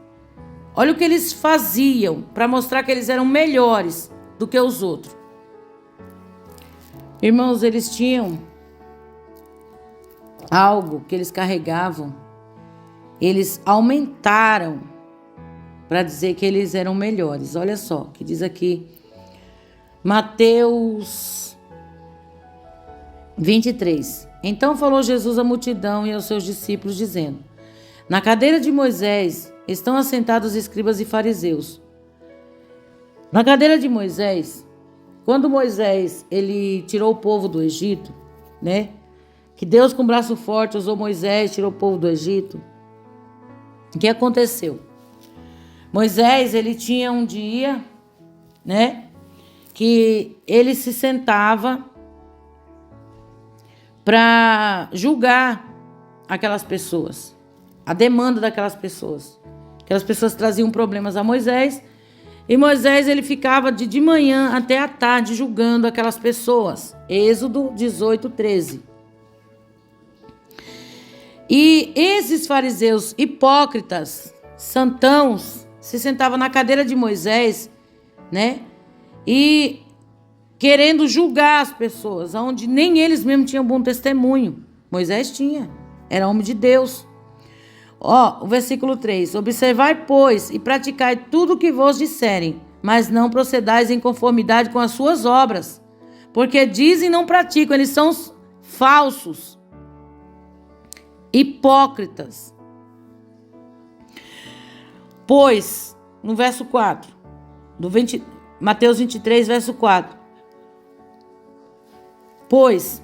Olha o que eles faziam para mostrar que eles eram melhores do que os outros. Irmãos, eles tinham algo que eles carregavam. Eles aumentaram para dizer que eles eram melhores. Olha só, que diz aqui Mateus 23. Então falou Jesus à multidão e aos seus discípulos, dizendo: na cadeira de Moisés estão assentados os escribas e fariseus. Na cadeira de Moisés, quando Moisés ele tirou o povo do Egito, né? Que Deus com braço forte usou Moisés, tirou o povo do Egito. O que aconteceu? Moisés, ele tinha um dia, né? Que ele se sentava para julgar aquelas pessoas, a demanda daquelas pessoas. Aquelas pessoas traziam problemas a Moisés, e Moisés ele ficava de manhã até à tarde julgando aquelas pessoas. Êxodo 18, 13. E esses fariseus hipócritas, santãos, se sentava na cadeira de Moisés, né? E querendo julgar as pessoas, onde nem eles mesmos tinham bom testemunho. Moisés tinha, era homem de Deus. Ó, o versículo 3. Observai, pois, e praticai tudo o que vos disserem, mas não procedais em conformidade com as suas obras, porque dizem e não praticam, eles são falsos, hipócritas. Pois, no verso 4, Mateus 23, verso 4. Pois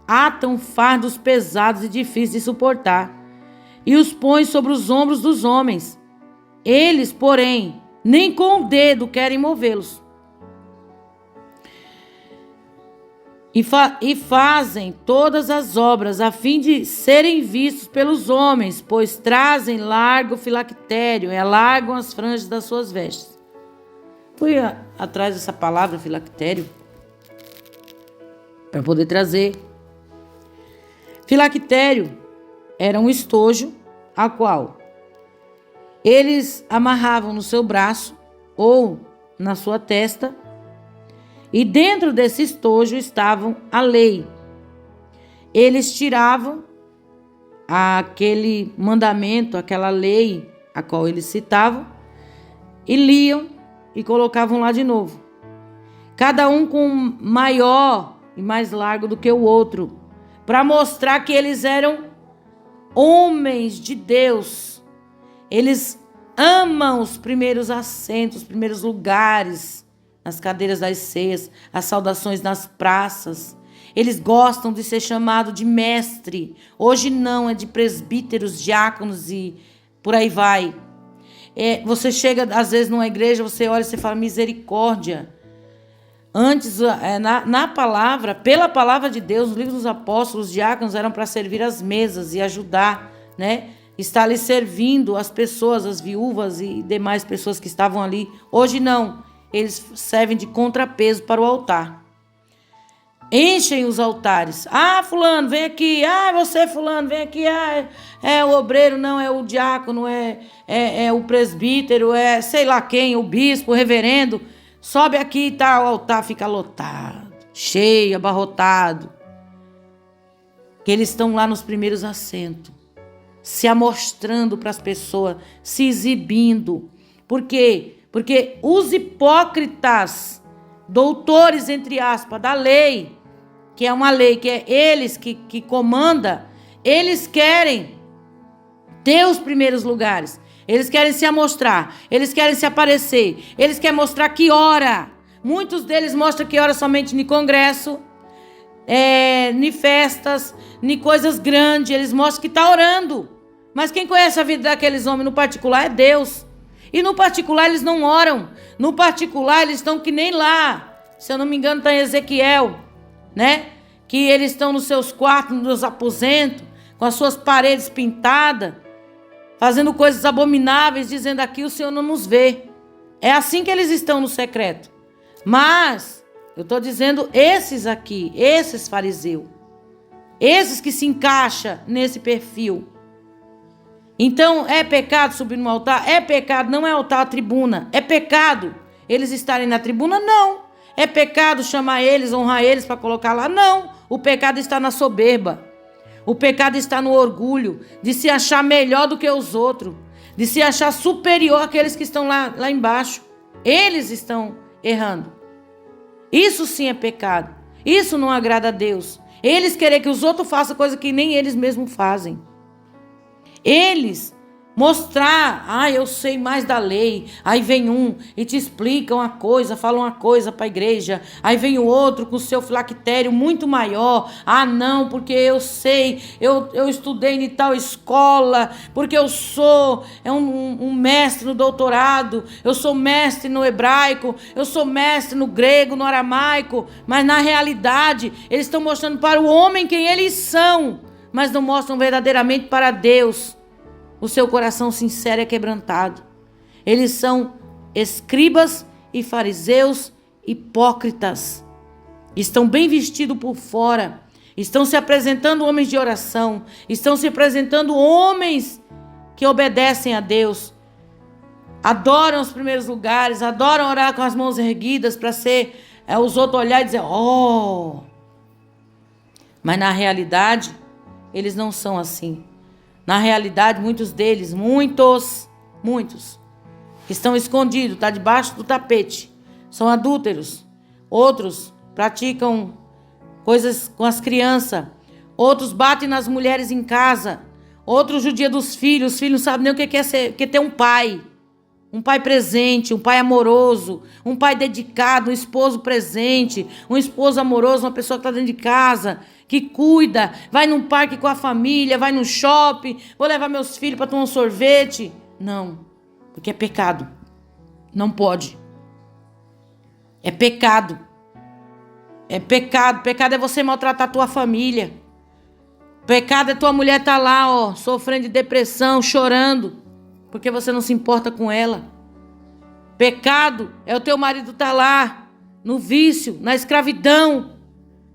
atam fardos pesados e difíceis de suportar, e os põem sobre os ombros dos homens. Eles, porém, nem com o dedo querem movê-los. E fazem todas as obras a fim de serem vistos pelos homens, pois trazem largo filactério e alargam as franjas das suas vestes. Fui atrás dessa palavra filactério para poder trazer. Filactério era um estojo a qual eles amarravam no seu braço ou na sua testa, e dentro desse estojo estavam a lei. Eles tiravam aquele mandamento, aquela lei a qual eles citavam, e liam e colocavam lá de novo. Cada um com maior e mais largo do que o outro, para mostrar que eles eram homens de Deus. Eles amam os primeiros assentos, os primeiros lugares, nas cadeiras das ceias, as saudações nas praças. Eles gostam de ser chamados de mestre. Hoje não, é de presbíteros, diáconos e por aí vai. Você chega, às vezes, numa igreja, você olha e você fala, misericórdia. Antes, na palavra, pela palavra de Deus, nos livros dos apóstolos, os diáconos eram para servir as mesas e ajudar, né? Estar ali servindo as pessoas, as viúvas e demais pessoas que estavam ali. Hoje não, eles servem de contrapeso para o altar. Enchem os altares. Ah, fulano, vem aqui. Ah, você, fulano, vem aqui. Ah, é o obreiro, não, é o diácono, é o presbítero, é sei lá quem, o bispo, o reverendo. Sobe aqui e tá, o altar fica lotado, cheio, abarrotado. Que eles estão lá nos primeiros assentos, se amostrando para as pessoas, se exibindo. Por quê? Porque os hipócritas, doutores, entre aspas, da lei, que é uma lei que é eles que comanda, eles querem ter os primeiros lugares. Eles querem se amostrar, eles querem se aparecer, eles querem mostrar que ora. Muitos deles mostram que ora somente em congresso, em festas, em coisas grandes. Eles mostram que está orando. Mas quem conhece a vida daqueles homens no particular é Deus. E no particular eles não oram. No particular eles estão que nem lá. Se eu não me engano está em Ezequiel, né? Que eles estão nos seus quartos, nos seus aposentos, com as suas paredes pintadas, fazendo coisas abomináveis, dizendo aqui o Senhor não nos vê. É assim que eles estão no secreto. Mas eu estou dizendo esses aqui, esses fariseus, esses que se encaixam nesse perfil. Então é pecado subir no altar? É pecado, não é altar, a tribuna. É pecado eles estarem na tribuna? Não. É pecado chamar eles, honrar eles para colocar lá? Não. O pecado está na soberba. O pecado está no orgulho, de se achar melhor do que os outros, de se achar superior àqueles que estão lá embaixo. Eles estão errando. Isso sim é pecado. Isso não agrada a Deus. Eles querem que os outros façam coisa que nem eles mesmos fazem. Eles mostrar, eu sei mais da lei. Aí vem um e te explica uma coisa, fala uma coisa para a igreja. Aí vem o outro com o seu filactério muito maior. Ah, não, porque eu sei, eu estudei em tal escola, porque eu sou um mestre no doutorado, eu sou mestre no hebraico, eu sou mestre no grego, no aramaico. Mas na realidade, eles estão mostrando para o homem quem eles são, mas não mostram verdadeiramente para Deus. O seu coração sincero é quebrantado. Eles são escribas e fariseus hipócritas. Estão bem vestidos por fora. Estão se apresentando homens de oração. Estão se apresentando homens que obedecem a Deus. adoram os primeiros lugares, adoram orar com as mãos erguidas para ser os outros olhar e dizer, oh. Mas na realidade, eles não são assim. Na realidade, muitos deles, muitos, que estão escondidos, está debaixo do tapete, são adúlteros. Outros praticam coisas com as crianças. Outros batem nas mulheres em casa. Outros judiam dos filhos. Os filhos não sabem nem o que é ter um pai. Um pai presente, um pai amoroso, um pai dedicado, um esposo presente, um esposo amoroso, uma pessoa que está dentro de casa, que cuida, vai num parque com a família, vai num shopping, vou levar meus filhos para tomar um sorvete. Não, porque é pecado. Não pode. É pecado. É pecado. Pecado é você maltratar a tua família. Pecado é tua mulher estar lá, sofrendo de depressão, chorando, porque você não se importa com ela. Pecado é o teu marido estar lá, no vício, na escravidão,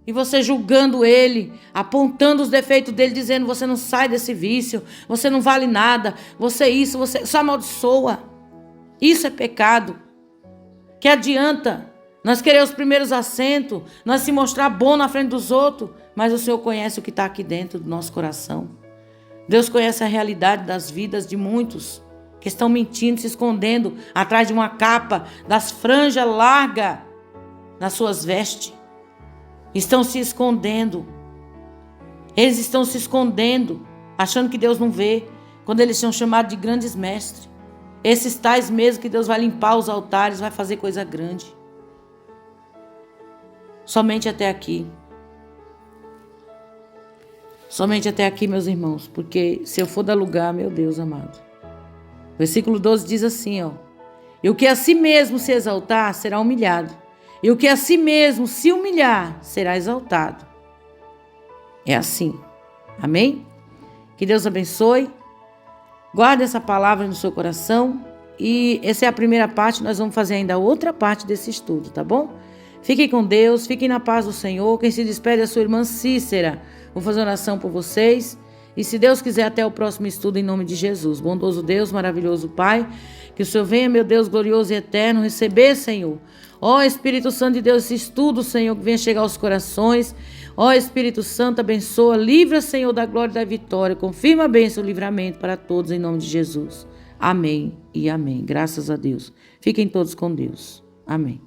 e você julgando ele, apontando os defeitos dele, dizendo, você não sai desse vício, você não vale nada, você isso, você só amaldiçoa. Isso é pecado. Que adianta nós querer os primeiros assentos, nós se mostrar bom na frente dos outros, mas o Senhor conhece o que está aqui dentro do nosso coração. Deus conhece a realidade das vidas de muitos que estão mentindo, se escondendo atrás de uma capa, das franjas largas nas suas vestes. Estão se escondendo. Eles estão se escondendo, achando que Deus não vê, quando eles são chamados de grandes mestres. Esses tais mesmo que Deus vai limpar os altares, vai fazer coisa grande. Somente até aqui. Somente até aqui, meus irmãos, porque se eu for dar lugar, meu Deus amado. Versículo 12 diz assim, e o que a si mesmo se exaltar, será humilhado. E o que a si mesmo se humilhar, será exaltado. É assim. Amém? Que Deus abençoe. Guarde essa palavra no seu coração. E essa é a primeira parte, nós vamos fazer ainda outra parte desse estudo, tá bom? Fiquem com Deus, fiquem na paz do Senhor. Quem se despede é a sua irmã Cícera. Vou fazer oração por vocês. E se Deus quiser, até o próximo estudo em nome de Jesus. Bondoso Deus, maravilhoso Pai, que o Senhor venha, meu Deus glorioso e eterno, receber, Senhor. Ó Espírito Santo de Deus, esse estudo, Senhor, que venha chegar aos corações. Ó Espírito Santo, abençoa, livra, Senhor, da glória e da vitória. Confirma a bênção e o livramento para todos em nome de Jesus. Amém e amém. Graças a Deus. Fiquem todos com Deus. Amém.